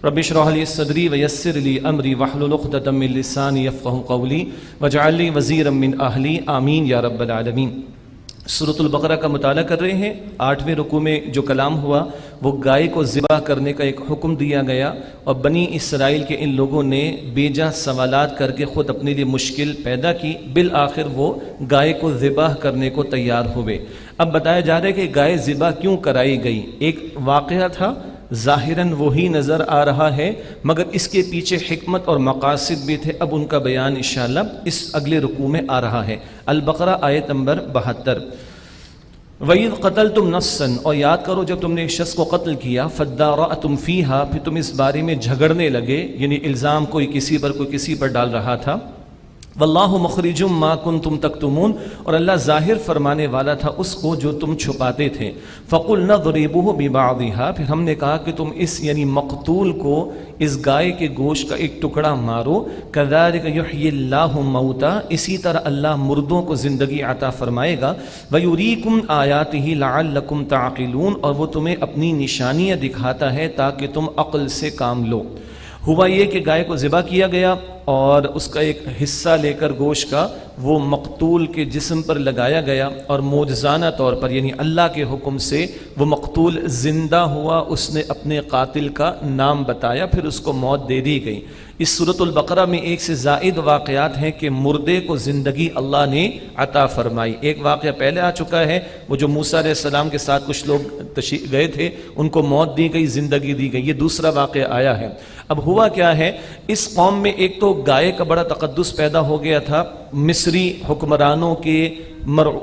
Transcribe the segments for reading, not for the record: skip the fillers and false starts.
رب اشرح لی صدری ویسر لی امری واحلل عقدۃ من لسانی یفقهوا قولی واجعل لی وزیرا من اہلی آمین یا رب العالمین۔ سورۃ البقرہ کا مطالعہ کر رہے ہیں۔ 8ویں رکوع میں جو کلام ہوا وہ گائے کو ذبح کرنے کا ایک حکم دیا گیا، اور بنی اسرائیل کے ان لوگوں نے بے جا سوالات کر کے خود اپنے لیے مشکل پیدا کی، بالآخر وہ گائے کو ذبح کرنے کو تیار ہوئے۔ اب بتایا جا رہا ہے کہ گائے ذبح کیوں کرائی گئی۔ ایک واقعہ تھا، ظاہراً وہی نظر آ رہا ہے، مگر اس کے پیچھے حکمت اور مقاصد بھی تھے۔ اب ان کا بیان انشاءاللہ اس اگلے رکوع میں آ رہا ہے۔ البقرہ آیت نمبر 72۔ وَإِذْ قَتَلْتُمْ نَفْسًا، اور یاد کرو جب تم نے ایک شخص کو قتل کیا، فَادَّارَأْتُمْ فِيهَا، پھر تم اس بارے میں جھگڑنے لگے، یعنی الزام کوئی کسی پر ڈال رہا تھا۔ واللہ مخرج ما کنتم تکتمون، اور اللہ ظاہر فرمانے والا تھا اس کو جو تم چھپاتے تھے۔ فقلنا اضربوہ ببعضها، پھر ہم نے کہا کہ تم اس یعنی مقتول کو اس گائے کے گوشت کا ایک ٹکڑا مارو۔ کذالک یحیی اللہ موتا، اسی طرح اللہ مردوں کو زندگی عطا فرمائے گا۔ ویریکم آیاتہ لعلکم تعقلون، اور وہ تمہیں اپنی نشانیاں دکھاتا ہے تاکہ تم عقل سے کام لو۔ ہوا یہ کہ گائے کو ذبح کیا گیا اور اس کا ایک حصہ لے کر گوشت کا وہ مقتول کے جسم پر لگایا گیا، اور معجزانہ طور پر یعنی اللہ کے حکم سے وہ مقتول زندہ ہوا۔ اس نے اپنے قاتل کا نام بتایا، پھر اس کو موت دے دی گئی۔ اس سورۃ البقرہ میں ایک سے زائد واقعات ہیں کہ مردے کو زندگی اللہ نے عطا فرمائی۔ ایک واقعہ پہلے آ چکا ہے، وہ جو موسیٰ علیہ السلام کے ساتھ کچھ لوگ گئے تھے، ان کو موت دی گئی، زندگی دی گئی۔ یہ دوسرا واقعہ آیا ہے۔ اب ہوا کیا ہے، اس قوم میں ایک تو گائے کا بڑا تقدس پیدا ہو گیا تھا مصری حکمرانوں کے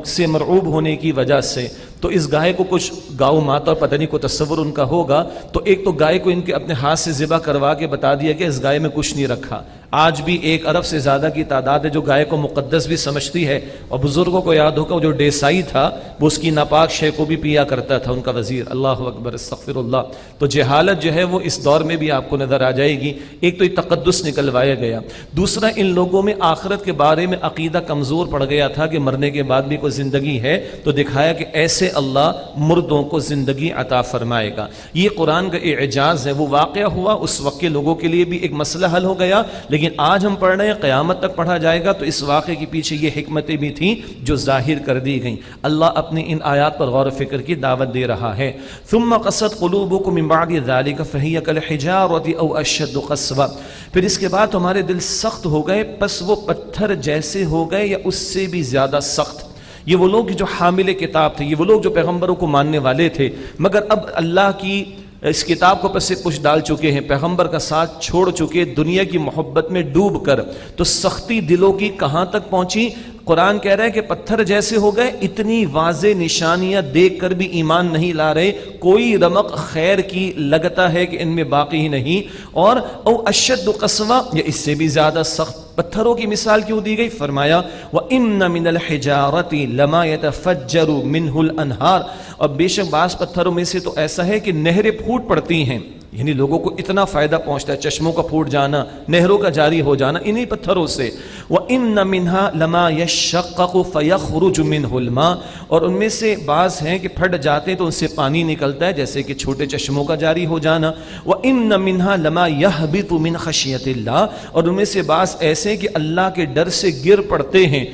سے مرعوب ہونے کی وجہ سے۔ تو اس گائے کو کچھ گاؤں ماتا اور پتہ نہیں کو تصور ان کا ہوگا، تو ایک تو گائے کو ان کے اپنے ہاتھ سے ذبح کروا کے بتا دیا کہ اس گائے میں کچھ نہیں رکھا۔ آج بھی 1 ارب سے زیادہ کی تعداد ہے جو گائے کو مقدس بھی سمجھتی ہے، اور بزرگوں کو یاد ہوگا وہ جو ڈیسائی تھا وہ اس کی ناپاک شے کو بھی پیا کرتا تھا، ان کا وزیر۔ اللہ اکبر، استغفر اللہ۔ تو جہالت جو ہے وہ اس دور میں بھی آپ کو نظر آ جائے گی۔ ایک تو یہ تقدس نکلوایا گیا، دوسرا ان لوگوں میں آخرت کے بارے میں عقیدہ کمزور پڑ گیا تھا کہ مرنے کے بعد بھی کوئی زندگی ہے، تو دکھایا کہ ایسے اللہ مردوں کو زندگی عطا فرمائے گا۔ یہ قرآن کا اعجاز ہے۔ وہ واقعہ ہوا، اس وقت کے لوگوں کے لیے بھی ایک مسئلہ حل ہو گیا، لیکن آج ہم پڑھ رہے ہیں، قیامت تک پڑھا جائے گا، تو اس واقعے کے پیچھے یہ حکمتیں بھی تھیں جو ظاہر کر دی گئیں۔ اللہ اپنی ان آیات پر غور و فکر کی دعوت دے رہا ہے۔ ثم قست قلوبکم من بعد ذلک فہی کالحجارۃ او اشد قسوہ، پھر اس کے بعد ہمارے دل سخت ہو گئے، پس وہ پتھر جیسے ہو گئے یا اس سے بھی زیادہ سخت۔ یہ وہ لوگ جو حامل کتاب تھے، یہ وہ لوگ جو پیغمبروں کو ماننے والے تھے، مگر اب اللہ کی اس کتاب کو پس پش ڈال چکے ہیں، پیغمبر کا ساتھ چھوڑ چکے، دنیا کی محبت میں ڈوب کر، تو سختی دلوں کی کہاں تک پہنچی۔ قرآن کہہ رہا ہے کہ پتھر جیسے ہو گئے، اتنی واضح نشانیاں دیکھ کر بھی ایمان نہیں لا رہے، کوئی رمق خیر کی لگتا ہے کہ ان میں باقی ہی نہیں۔ اور او اشد قسوہ، یا اس سے بھی زیادہ سخت۔ پتھروں کی مثال کیوں دی گئی؟ فرمایا وَإِنَّ مِنَ الْحِجَارَةِ لَمَا يَتَفَجَّرُ مِنْهُ الْأَنْهَارُ، اور بے شک بعض پتھروں میں سے تو ایسا ہے کہ نہریں پھوٹ پڑتی ہیں، یعنی لوگوں کو اتنا فائدہ پہنچتا ہے، چشموں کا پھوٹ جانا، نہروں کا جاری ہو جانا انہی پتھروں سے۔ وَإِنَّ مِنْهَا لَمَا يَشَّقَّقُ فَيَخْرُجُ مِنْهُ الْمَاءُ، اور ان میں سے بعض ہیں کہ پھٹ جاتے ہیں تو ان سے پانی نکلتا ہے، جیسے کہ چھوٹے چشموں کا جاری ہو جانا۔ وَإِنَّ مِنْهَا لَمَا يَهْبِطُ مِنْ خَشْيَةِ اللَّهِ، اور ان میں سے بعض ایسے کہ اللہ کے ڈر سے گر پڑتے ہیں۔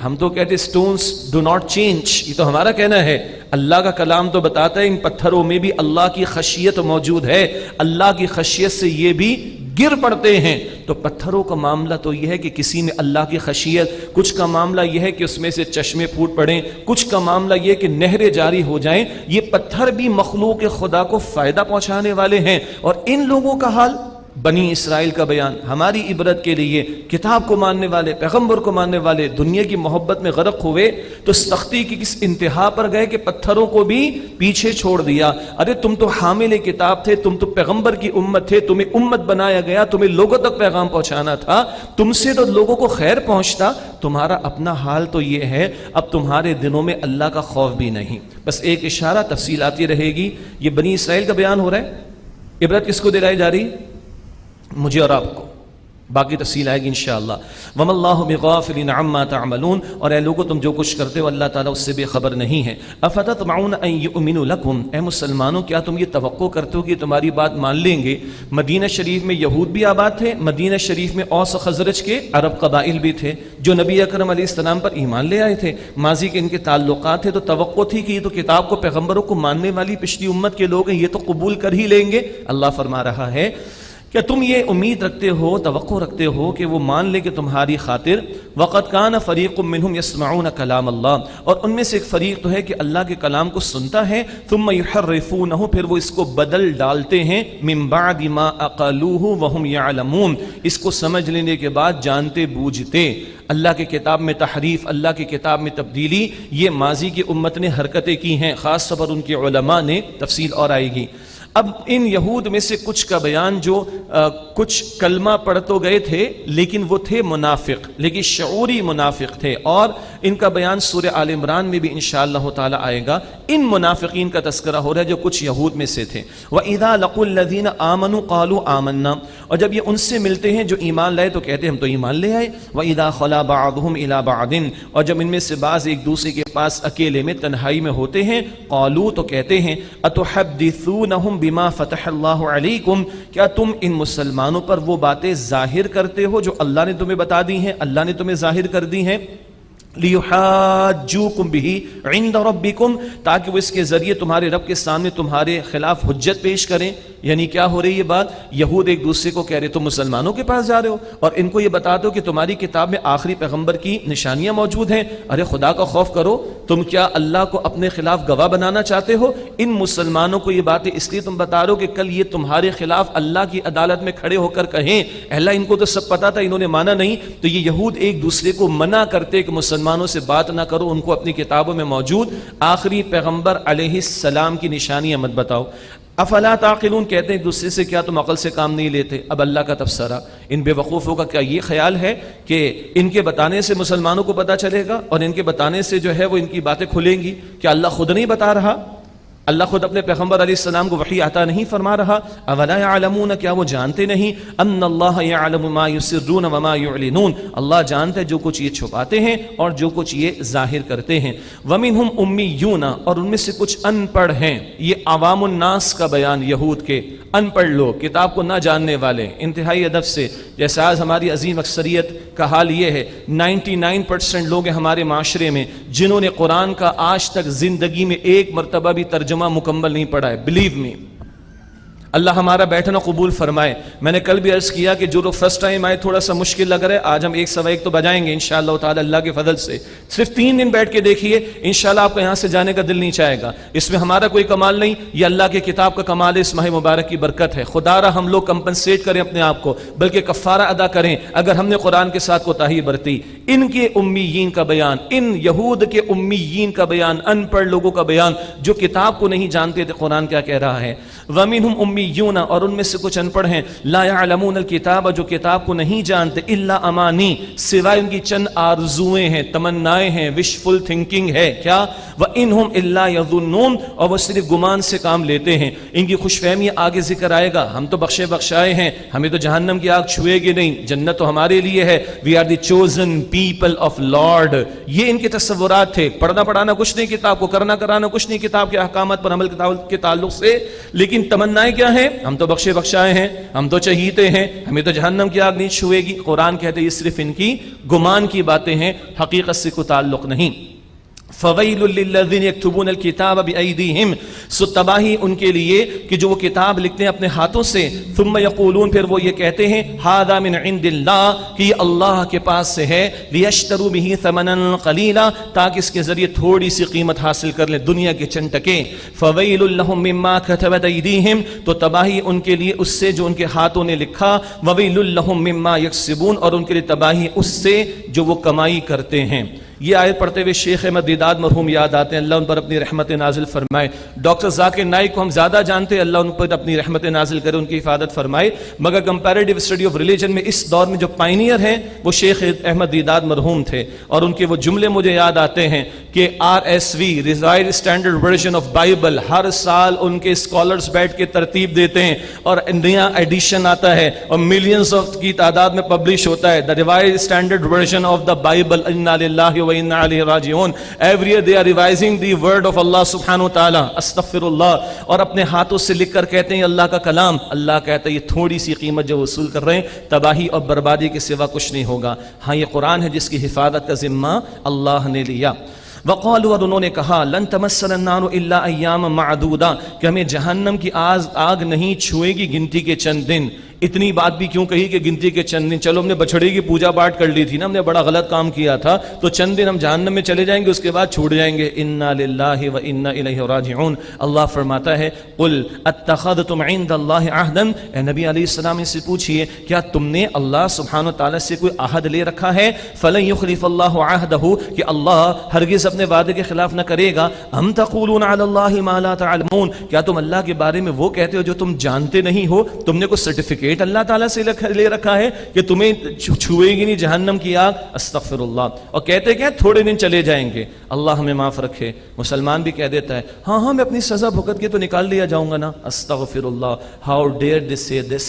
ہم تو کہتے stones do not change، یہ تو ہمارا کہنا ہے، اللہ کا کلام تو بتاتا ہے ان پتھروں میں بھی اللہ کی خشیت موجود ہے، اللہ کی خشیت سے یہ بھی گر پڑتے ہیں۔ تو پتھروں کا معاملہ تو یہ ہے کہ کسی میں اللہ کی خشیت، کچھ کا معاملہ یہ ہے کہ اس میں سے چشمے پھوٹ پڑیں، کچھ کا معاملہ یہ کہ نہریں جاری ہو جائیں۔ یہ پتھر بھی مخلوق خدا کو فائدہ پہنچانے والے ہیں، اور ان لوگوں کا حال، بنی اسرائیل کا بیان ہماری عبرت کے لیے، کتاب کو ماننے والے، پیغمبر کو ماننے والے دنیا کی محبت میں غرق ہوئے تو سختی کی کس انتہا پر گئے کہ پتھروں کو بھی پیچھے چھوڑ دیا۔ ارے تم تو حامل کتاب تھے، تم تو پیغمبر کی امت تھے، تمہیں امت بنایا گیا، تمہیں لوگوں تک پیغام پہنچانا تھا، تم سے تو لوگوں کو خیر پہنچتا، تمہارا اپنا حال تو یہ ہے، اب تمہارے دلوں میں اللہ کا خوف بھی نہیں۔ بس ایک اشارہ، تفصیل آتی رہے گی۔ یہ بنی اسرائیل کا بیان ہو رہا ہے، عبرت کس کو دلائی جا رہی؟ مجھے اور آپ کو۔ باقی تفصیل آئے گی انشاءاللہ. وَمَا اللَّهُ بِغَافِلٍ عَمَّا تَعْمَلُونَ، اور اے لوگو تم جو کچھ کرتے ہو اللہ تعالیٰ اس سے بے خبر نہیں ہے. أَفَتَطْمَعُونَ أَن يُؤْمِنُوا لَكُمْ، اے مسلمانوں کیا تم یہ توقع کرتے ہو کہ تمہاری بات مان لیں گے؟ مدینہ شریف میں یہود بھی آباد تھے، مدینہ شریف میں اوس و خزرج کے عرب قبائل بھی تھے جو نبی اکرم علیہ السلام پر ایمان لے آئے تھے، ماضی کے ان کے تعلقات تھے، تو توقع تھی کہ یہ تو کتاب کو پیغمبروں کو ماننے والی پچھلی امت کے لوگ ہیں، یہ تو قبول کر ہی لیں گے. اللہ فرما رہا ہے کیا تم یہ امید رکھتے ہو، توقع رکھتے ہو کہ وہ مان لے کہ تمہاری خاطر؟ وَقَدْ كَانَ فَرِيقٌ مِّنْهُمْ يَسْمَعُونَ كَلَامَ اللَّهِ، اور ان میں سے ایک فریق تو ہے کہ اللہ کے کلام کو سنتا ہے، ثُمَّ يُحَرِّفُونَهُ، پھر وہ اس کو بدل ڈالتے ہیں، مِن بَعْدِ مَا أَقَلُوهُ وَهُمْ يَعْلَمُونَ، اس کو سمجھ لینے کے بعد جانتے بوجھتے. اللہ کے کتاب میں تحریف، اللہ کی کتاب میں تبدیلی، یہ ماضی کی امت نے حرکتیں کی ہیں، خاص طور پر ان کے علماء نے. تفصیل اور آئے گی. اب ان یہود میں سے کچھ کا بیان جو کچھ کلمہ پڑھ تو گئے تھے لیکن وہ تھے منافق، لیکن شعوری منافق تھے، اور ان کا بیان سورہ آل عمران میں بھی انشاءاللہ تعالی آئے گا. ان منافقین کا تذکرہ ہو رہا ہے جو کچھ یہود میں سے تھے. وَإِذَا لَقُوا الَّذِينَ آمَنُوا قَالُوا آمَنَّا، اور جب یہ ان سے ملتے ہیں جو ایمان لائے تو کہتے ہیں ہم تو ایمان لے آئے. وَإِذَا خَلَا بَعْضُهُمْ إِلَى بَعْضٍ، اور جب ان میں سے بعض ایک دوسرے کے پاس اکیلے میں تنہائی میں ہوتے ہیں، قالوا تو کہتے ہیں أَتُحَدِّثُونَهُمْ بما فتح اللہ علیکم، کیا تم ان مسلمانوں پر وہ باتیں ظاہر کرتے ہو جو اللہ نے تمہیں بتا دی ہیں، اللہ نے تمہیں ظاہر کر دی ہیں. لیحاجوکم بہ عند ربکم، تاکہ وہ اس کے ذریعے تمہارے رب کے سامنے تمہارے خلاف حجت پیش کریں. یعنی کیا ہو رہی ہے بات؟ یہود ایک دوسرے کو کہہ رہے تم مسلمانوں کے پاس جا رہے ہو اور ان کو یہ بتا دو کہ تمہاری کتاب میں آخری پیغمبر کی نشانیاں موجود ہیں. ارے خدا کا خوف کرو، تم کیا اللہ کو اپنے خلاف گواہ بنانا چاہتے ہو؟ ان مسلمانوں کو یہ باتیں اس لیے تم بتا رہے ہو کہ کل یہ تمہارے خلاف اللہ کی عدالت میں کھڑے ہو کر کہیں اللہ ان کو تو سب پتا تھا، انہوں نے مانا نہیں. تو یہ یہود ایک دوسرے کو منع کرتے کہ مسلمانوں سے بات نہ کرو، ان کو اپنی کتابوں میں موجود آخری پیغمبر علیہ السلام کی نشانیاں مت بتاؤ. افلا تعقلون، کہتے ہیں ایک دوسرے سے کیا تم عقل سے کام نہیں لیتے؟ اب اللہ کا تبصرہ ان بے وقوفوں کا کیا یہ خیال ہے کہ ان کے بتانے سے مسلمانوں کو پتہ چلے گا اور ان کے بتانے سے جو ہے وہ ان کی باتیں کھلیں گی؟ کیا اللہ خود نہیں بتا رہا؟ اللہ خود اپنے پیغمبر علیہ السلام کو وحی عطا نہیں فرما رہا؟ اولا یعلمون، کیا وہ جانتے نہیں؟ ان اللہ یعلم ما یسرون وما یعلنون، اللہ جانتا ہے جو کچھ یہ چھپاتے ہیں اور جو کچھ یہ ظاہر کرتے ہیں. ومنہم امیون، اور ان میں سے کچھ ان پڑھ ہیں. یہ عوام الناس کا بیان، یہود کے ان پڑھ لوگ، کتاب کو نہ جاننے والے، انتہائی ادب سے. جیسے آج ہماری عظیم اکثریت کا حال یہ ہے، 99% لوگ ہیں ہمارے معاشرے میں جنہوں نے قرآن کا آج تک زندگی میں ایک مرتبہ بھی ترجمہ مکمل نہیں پڑھا ہے. بلیو می، اللہ ہمارا بیٹھنا قبول فرمائے. میں نے کل بھی عرض کیا کہ جو لوگ فرسٹ ٹائم آئے تھوڑا سا مشکل لگ رہا ہے، آج ہم 1 سوا 1 تو بجائیں گے انشاءاللہ تعالی اللہ کے فضل سے. صرف 3 دن بیٹھ کے دیکھیے، انشاءاللہ آپ کو یہاں سے جانے کا دل نہیں چاہے گا. اس میں ہمارا کوئی کمال نہیں، یہ اللہ کے کتاب کا کمال ہے، اس ماہ مبارک کی برکت ہے. خدا را ہم لوگ کمپنسیٹ کریں اپنے آپ کو، بلکہ کفارہ ادا کریں اگر ہم نے قرآن کے ساتھ کوتاہی برتی. ان کے امیین کا بیان، ان یہود کے امیین کا بیان، ان پڑھ لوگوں کا بیان جو کتاب کو نہیں جانتے تھے قرآن کیا کہہ رہا ہے. وَمِنْهُمْ امیون، اور ان میں سے کچھ ان پڑھ ہیں، لا يعلمون الکتاب، جو کتاب کو نہیں جانتے، الا امانی، سوائے ان کی چند آرزویں ہیں، تمنائیں ہیں، وشفل تھنکنگ ہے. کیا؟ وَإِنْهُمْ إِلَّا يَظُنُّونَ، اور وہ صرف گمان سے کام لیتے ہیں. ان کی خوش فہمی آگے ذکر آئے گا، ہم تو بخشے بخشائے ہیں، ہمیں تو جہنم کی آگ چھوئے گی نہیں، جنت تو ہمارے لیے ہے. We are the chosen people of Lord. یہ ان کے تصورات تھے. پڑھنا پڑھانا کچھ نہیں کتاب کو، کرنا کرانا کچھ نہیں کتاب کے احکامات پر عمل کے تعلق سے، لیکن تمنائیں کیا ہیں؟ ہم تو بخشے بخشائے ہیں، ہم تو چہیتے ہیں، ہمیں تو جہنم کی آگ نہیں چھوئے گی. قرآن کہتے ہیں یہ صرف ان کی گمان کی باتیں ہیں، حقیقت سے کوئی تعلق نہیں. فویل للذین یکتبون الکتاب بایدیہم، سو تباہی ان کے لیے کہ جو وہ کتاب لکھتے ہیں اپنے ہاتھوں سے. ثم یقولون، پھر وہ یہ کہتے ہیں، ھذا من عند اللہ، کہ یہ اللہ کے پاس سے ہے. لیشتروا بہ ثمنا قلیلا، تاکہ اس کے ذریعے تھوڑی سی قیمت حاصل کر لیں، دنیا کے چند ٹکے. فویل لہم مما کتبت ایدیہم، تو تباہی ان کے لیے اس سے جو ان کے ہاتھوں نے لکھا. وویل لہم مما یکسبون، اور ان کے لیے تباہی اس سے جو وہ کمائی کرتے ہیں. یہ آیت پڑھتے ہوئے شیخ احمد دیداد مرحوم یاد آتے ہیں، اللہ ان پر اپنی رحمت نازل فرمائے۔ ڈاکٹر ذاکر نائک کو ہم زیادہ جانتے ہیں، اللہ ان پر اپنی رحمت نازل کرے، ان کی حفاظت فرمائے، مگر کمپیریٹیو اسٹڈی آف ریلیجن میں اس دور میں جو پائنیئر ہیں وہ شیخ احمد دیداد مرحوم تھے، اور ان کے وہ جملے مجھے یاد آتے ہیں کہ RSV revised standard version of Bible ہر سال ان کے اسکالرز بیٹھ کے ترتیب دیتے ہیں، اور نیا ایڈیشن آتا ہے اور ملینز کی تعداد میں پبلش ہوتا ہے، the revised standard version of the Bible, انا للہ و انا الیہ راجعون۔ Every year they are revising the word of Allah سبحانہ وتعالی، استغفر اللہ، اور اپنے ہاتھوں سے لکھ کر کہتے ہیں اللہ کا کلام۔ اللہ کہتا ہے یہ تھوڑی سی قیمت جو وصول کر رہے ہیں، تباہی اور بربادی کے سوا کچھ نہیں ہوگا۔ ہاں یہ قرآن ہے جس کی حفاظت کا ذمہ اللہ نے لیا۔ وقالوا، اور انہوں نے کہا، لن تمسنا النار الا ایاما معدودہ، کہ ہمیں جہنم کی آگ نہیں چھوئے گی گنتی کے چند دن۔ اتنی بات بھی کیوں کہی کہ گنتی کے چند دن؟ چلو ہم نے بچھڑے کی پوجا پاٹ کر لی تھی نا، ہم نے بڑا غلط کام کیا تھا، تو چند دن ہم جہنم میں چلے جائیں گے، اس کے بعد چھوٹ جائیں گے۔ انا للہ و انا الیہ راجعون۔ اللہ فرماتا ہے قل اتخذتم عند اللہ عہدا، اے نبی علیہ السلام سے پوچھئے کیا تم نے اللہ سبحانہ وتعالی سے کوئی عہد لے رکھا ہے؟ فلن یخلف اللہ عہدہ، کہ اللہ ہرگز اپنے وعدے کے خلاف نہ کرے گا۔ ام تقولون علی اللہ ما لا تعلمون، کیا تم اللہ کے بارے میں وہ کہتے ہو جو تم جانتے نہیں ہو؟ تم نے کوئی سرٹیفکیٹ اللہ تعالیٰ سے لے رکھا ہے کہ تمہیں چھوئے گی نہیں جہنم کی آگ؟ استغفر اللہ۔ اور کہتے کہ تھوڑے دن چلے جائیں گے، اللہ ہمیں معاف رکھے۔ مسلمان بھی کہہ دیتا ہے ہاں میں اپنی سزا بھگت کے تو نکال لیا جاؤں گا نا۔ استغفر اللہ، ہاؤ ڈیئر دے سے دس،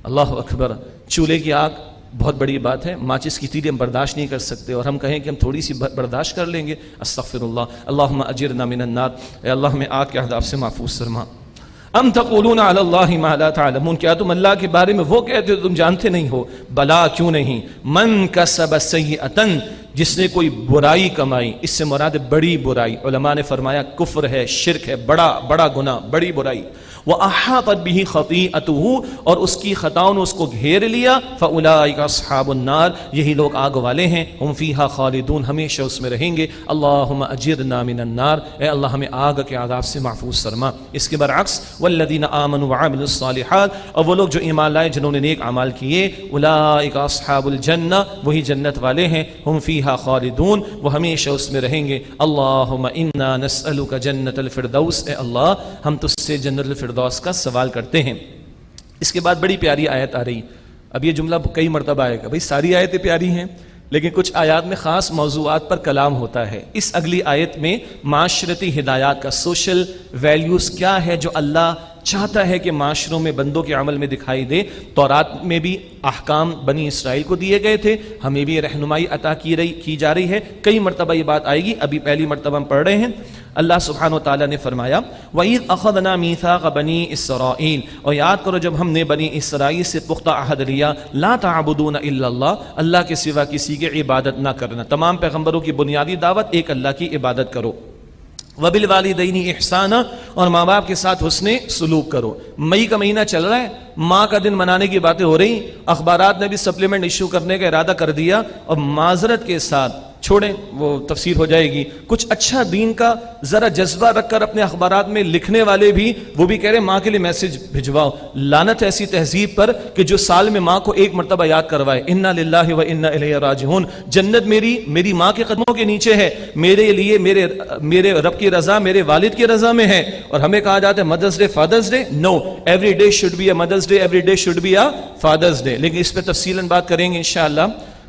اللہ اکبر۔ چولہے کی آگ بہت بڑی بات ہے، ماچس کی تیلی ہم برداشت نہیں کر سکتے، اور ہم کہیں کہ ہم تھوڑی سی برداشت کر لیں گے۔ استغفر اللہ۔ اللہم اجرنا من النار، اے اللہ ہمیں آگ کے عذاب سے محفوظ فرما۔ ام تقولون علی اللہ ما لا تعلمون، کیا تم اللہ کے بارے میں وہ کہتے ہو تم جانتے نہیں ہو؟ بلا، کیوں نہیں۔ من کسب سیئۃ، جس نے کوئی برائی کمائی، اس سے مراد بڑی برائی، علماء نے فرمایا کفر ہے، شرک ہے، بڑا گناہ، بڑی برائی۔ وَأَحَاطَتْ بِهِ خَطِيئَتُهُ، اور اس کی خطاؤں نے اس کو گھیر لیا۔ فَأُولَٰئِكَ أَصْحَابُ النَّارِ، یہی لوگ آگ والے ہیں، ہم فیہا خالدون، ہمیشہ اس میں رہیں گے۔ اللہم اجرنا من النار، اے اللہ ہمیں آگ کے عذاب سے محفوظ فرما۔ اس کے برعکس والذین آمنوا وعملوا الصالحات، اور وہ لوگ جو ایمان لائے جنہوں نے نیک اعمال کیے، اولئک اصحاب الجنہ، وہی جنت والے ہیں، ہم فیہا خالدون، وہ ہمیشہ اس میں رہیں گے۔ اللہم انا نسألک جنت الفردوس، اے اللہ ہم تجھ سے جنت الفردوس کا سوال کرتے ہیں۔ اس کے بعد بڑی پیاری آیت آ رہی، اب یہ جملہ کئی مرتبہ آئے گا، بھئی ساری آیتیں پیاری ہیں لیکن کچھ آیات میں خاص موضوعات پر کلام ہوتا ہے۔ اس اگلی آیت میں معاشرتی ہدایات کا، سوشل ویلیوز کیا ہے جو اللہ چاہتا ہے کہ معاشروں میں بندوں کے عمل میں دکھائی دے۔ تورات میں بھی احکام بنی اسرائیل کو دیے گئے تھے، ہمیں بھی رہنمائی عطا کی جا رہی ہے، کئی مرتبہ یہ بات آئے گی، ابھی پہلی مرتبہ ہم پڑھ رہے ہیں۔ اللہ سبحانہ وتعالیٰ نے فرمایا وَإِذْ أَخَذْنَا مِيثَاقَ بَنِي إِسْرَائِيلَ، اور یاد کرو جب ہم نے بنی اسرائیل سے پختہ عہد لیا، لا تعبدون الا اللہ، اللہ کے سوا کسی کی عبادت نہ کرنا۔ تمام پیغمبروں کی بنیادی دعوت ایک اللہ کی عبادت کرو۔ وَبِالْوَالِدَيْنِ إِحْسَانًا، اور ماں باپ کے ساتھ حسن سلوک کرو۔ مئی کا مہینہ چل رہا ہے، ماں کا دن منانے کی باتیں ہو رہی، اخبارات نے بھی سپلیمنٹ ایشو کرنے کا ارادہ کر دیا، اور معذرت کے ساتھ چھوڑیں، وہ تفسیر ہو جائے گی، کچھ اچھا دین کا ذرا جذبہ رکھ کر اپنے اخبارات میں لکھنے والے بھی، وہ بھی کہہ رہے ہیں ماں کے لیے میسج بھجواؤ۔ لعنت ایسی تہذیب پر کہ جو سال میں ماں کو ایک مرتبہ یاد کروائے، انا للہ و انا الیہ راجعون، جنت میری ماں کے قدموں کے نیچے ہے، میرے لیے میرے رب کی رضا میرے والد کی رضا میں ہے۔ اور ہمیں کہا جاتا ہے mothers day fathers day, no, every day should be a mothers day, every day should be a fathers day, لیکن اس پہ تفصیلاً بات کریں گے انشاءاللہ۔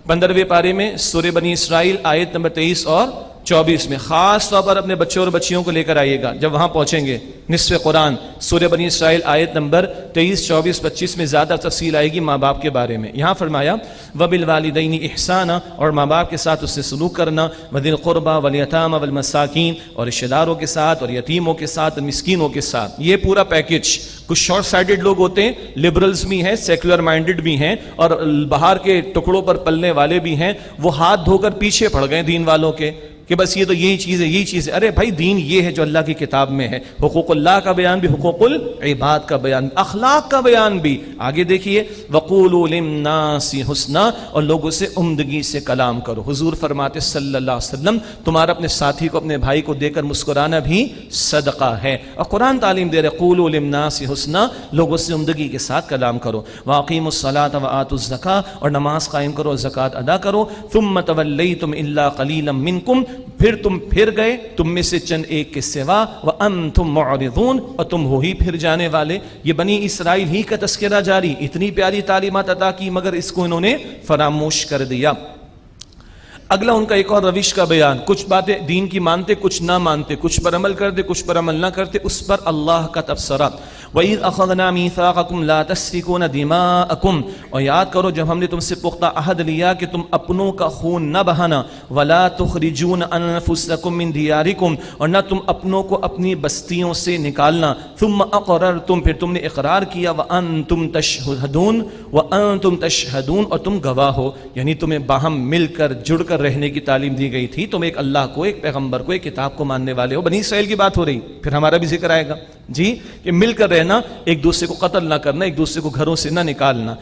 15ویں پارے میں سورہ بنی اسرائیل آیت نمبر 23 اور 24 میں خاص طور پر اپنے بچوں اور بچیوں کو لے کر آئیے گا، جب وہاں پہنچیں گے نصف قرآن سورہ بنی اسرائیل آیت نمبر 23، 24، 25 میں زیادہ تفصیل آئے گی ماں باپ کے بارے میں۔ یہاں فرمایا وَبِالْوَالِدَيْنِ إِحْسَانًا، اور ماں باپ کے ساتھ اس سے سلوک کرنا، وَذِي الْقُرْبَى وَالْيَتَامَى وَالْمَسَاكِينِ، اور رشتہ داروں کے ساتھ اور یتیموں کے ساتھ اور مسکینوں کے ساتھ، یہ پورا پیکج۔ کچھ شارٹ سائیڈڈ لوگ ہوتے ہیں، لبرلز بھی ہیں، سیکولر مائنڈڈ بھی ہیں، اور باہر کے ٹکڑوں پر پلنے والے بھی ہیں، وہ ہاتھ دھو کر پیچھے پڑ گئے دین والوں کے، کہ بس یہ تو یہی چیز ہے یہی چیز ہے. ارے بھائی دین یہ ہے جو اللہ کی کتاب میں ہے. حقوق اللہ کا بیان بھی, حقوق العباد کا بیان, اخلاق کا بیان بھی. آگے دیکھیے وَقُولُوا لِلنَّاسِ حُسْنًا, اور لوگوں سے عمدگی سے کلام کرو. حضور فرماتے صلی اللہ علیہ وسلم تمہارا اپنے ساتھی کو, اپنے بھائی کو دے کر مسکرانا بھی صدقہ ہے. اور قرآن تعلیم دے رہے قُولُوا لِلنَّاسِ حُسْنًا, لوگوں سے عمدگی کے ساتھ کلام کرو. وَأَقِیمُوا الصَّلَاةَ وَآتُوا الزَّکَاةَ, اور نماز قائم کرو اور زکوٰۃ ادا کرو. ثُمَّ تَوَلَّیْتُمْ إِلَّا قَلِيلًا مِنْکُمْ, پھر تم پھر گئے تم میں سے چند ایک کے سوا. وَأَنْتُمْ مُعْرِضُونَ, اور تم وہی پھر جانے والے. یہ بنی اسرائیل ہی کا تذکرہ جاری, اتنی پیاری تعلیمات عطا کی مگر اس کو انہوں نے فراموش کر دیا. اگلا ان کا ایک اور روش کا بیان, کچھ باتیں دین کی مانتے کچھ نہ مانتے, کچھ پر عمل کرتے کچھ پر عمل نہ کرتے, اس پر اللہ کا تبصرہ. وَإِذْ أَخَذْنَا مِيثَاقَكُمْ لَا تَسْفِكُونَ دِمَاءَكُمْ, اور یاد کرو جب ہم نے تم سے پختہ عہد لیا کہ تم اپنوں کا خون نہ بہانا. وَلَا تُخْرِجُونَ أَنفُسَكُم مِّن دِيَارِكُمْ, اور نہ تم اپنوں کو اپنی بستیوں سے نکالنا. ثُمَّ أَقْرَرْتُمْ, پھر تم نے اقرار کیا. وَأَنْتُمْ تَشْهَدُونَ, اور تم گواہ ہو. یعنی تمہیں باہم مل کر جڑ کر رہنے کی تعلیم دی گئی تھی. تم ایک اللہ کو, ایک پیغمبر کو, ایک کتاب کو ماننے والے ہو. بنی اسرائیل کی بات ہو رہی, پھر ہمارا بھی ذکر آئے گا جی, کہ مل کر رہنا, ایک دوسرے کو قتل نہ کرنا, ایک دوسرے کو گھروں سے نہ نکالنا.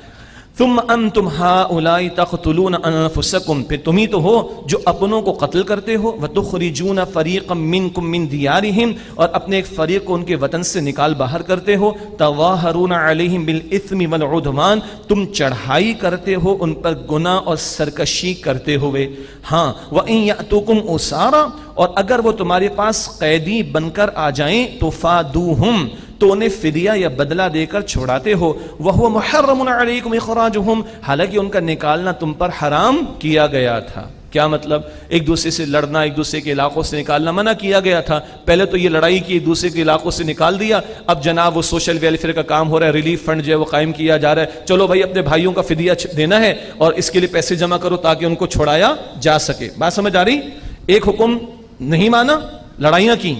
ثم انتم هؤلاء تقتلون انفسکم, پھر تم ہی تو ہو جو اپنوں کو قتل کرتے ہو. وتخرجون فریقا منکم من دیارہم, اور اپنے ایک فریق کو ان کے وطن سے نکال باہر کرتے ہو. تظاہرون علیہم بالاثم والعدوان, تم چڑھائی کرتے ہو ان پر گناہ اور سرکشی کرتے ہوئے. ہاں وَإِن يَأْتُوكُمْ أُسَارًا, اور اگر وہ تمہارے پاس قیدی بن کر آ جائیں تو فادوہم, تو انہیں فدیہ یا بدلہ دے کر چھوڑاتے ہو. وَهُوَ مُحَرَّمٌ عَلَيْكُمْ إِخْرَاجُهُمْ, حالانکہ ان کا نکالنا تم پر حرام کیا گیا تھا. کیا مطلب؟ ایک دوسرے سے لڑنا, ایک دوسرے کے علاقوں سے نکالنا منع کیا گیا تھا. پہلے تو یہ لڑائی کی, ایک دوسرے کے علاقوں سے نکال دیا. اب جناب وہ سوشل ویلفیئر کا کام ہو رہا ہے, ریلیف فنڈ جو ہے وہ قائم کیا جا رہا ہے. چلو بھائی اپنے بھائیوں کا فدیہ دینا ہے اور اس کے لیے پیسے جمع کرو تاکہ ان کو چھڑایا جا سکے. بات سمجھ آ رہی؟ ایک حکم نہیں مانا, لڑائیاں کی,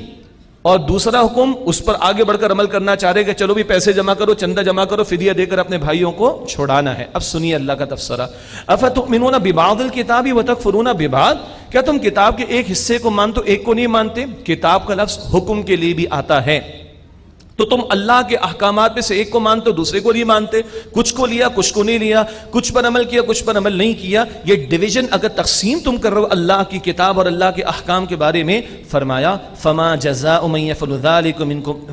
اور دوسرا حکم اس پر آگے بڑھ کر عمل کرنا چاہ رہے کہ چلو بھی پیسے جمع کرو, چندہ جمع کرو, فدیہ دے کر اپنے بھائیوں کو چھڑانا ہے. اب سنیے اللہ کا تفسیرہ. افتؤمنون ببعض الکتاب وتکفرون ببعض, کیا تم کتاب کے ایک حصے کو مانتے ہو ایک کو نہیں مانتے؟ کتاب کا لفظ حکم کے لیے بھی آتا ہے, تو تم اللہ کے احکامات میں سے ایک کو مانتے ہو دوسرے کو نہیں مانتے. کچھ کو لیا کچھ کو نہیں لیا, کچھ پر عمل کیا کچھ پر عمل نہیں کیا. یہ ڈویژن اگر تقسیم تم کر رہے ہو اللہ کی کتاب اور اللہ کے احکام کے بارے میں, فرمایا فما جزاء من يفعل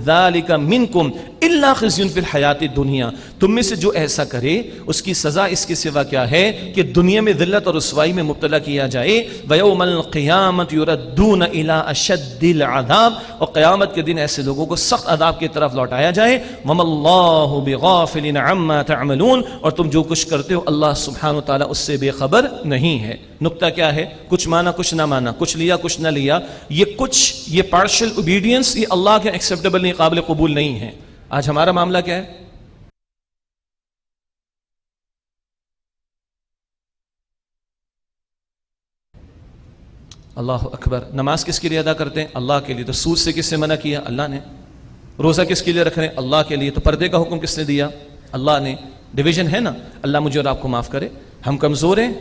ذلك منکم الا خزي فی الحیات الدنیا, تم میں سے جو ایسا کرے اس کی سزا اس کے سوا کیا ہے کہ دنیا میں ذلت اور رسوائی میں مبتلا کیا جائے. ویوم القیامۃ یردون الی اشد العذاب, اور قیامت کے دن ایسے لوگوں کو سخت عذاب کی طرف لوٹایا جائے. وَمَا اللَّهُ بِغَافِلٍ عَمَّا تَعْمَلُونَ, اور تم جو کچھ کرتے ہو اللہ سبحانہ و تعالیٰ اس سے بے خبر نہیں ہے. نقطہ کیا ہے؟ کچھ مانا کچھ نہ مانا, کچھ لیا کچھ نہ لیا. یہ پارشل اوبیڈینس یہ اللہ کے ایکسیپٹیبل نہیں, قابل قبول نہیں ہے. آج ہمارا معاملہ کیا ہے؟ اللہ اکبر. نماز کس کے لیے ادا کرتے ہیں؟ اللہ کے لیے. تو سود سے کس سے منع کیا؟ اللہ نے. روزہ کس کے لیے رکھ رہے ہیں؟ اللہ کے لیے. تو پردے کا حکم کس نے دیا؟ اللہ نے. ڈویژن ہے نا. اللہ مجھے اور آپ کو معاف کرے, ہم کمزور ہیں,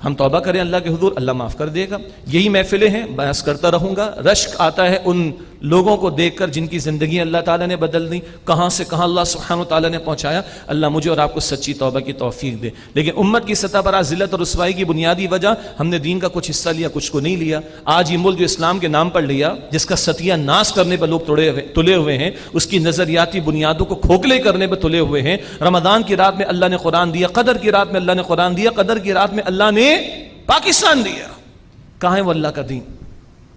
ہم توبہ کریں اللہ کے حضور, اللہ معاف کر دے گا. یہی محفلیں ہیں, بحث کرتا رہوں گا. رشک آتا ہے ان لوگوں کو دیکھ کر جن کی زندگی اللہ تعالیٰ نے بدل دی, کہاں سے کہاں اللہ سبحانہ وتعالیٰ نے پہنچایا. اللہ مجھے اور آپ کو سچی توبہ کی توفیق دے. لیکن امت کی سطح پر آج ذلت اور رسوائی کی بنیادی وجہ, ہم نے دین کا کچھ حصہ لیا کچھ کو نہیں لیا. آج یہ ملک جو اسلام کے نام پر لیا, جس کا ستیہ ناش کرنے پر لوگ تلے ہوئے ہیں, اس کی نظریاتی بنیادوں کو کھوکھلے کرنے پر تلے ہوئے ہیں. رمضان کی رات میں اللہ نے قرآن دیا, قدر کی رات میں اللہ نے قرآن دیا, قدر کی رات میں اللہ نے پاکستان دیا. کہاں ہے وہ اللہ کا دین؟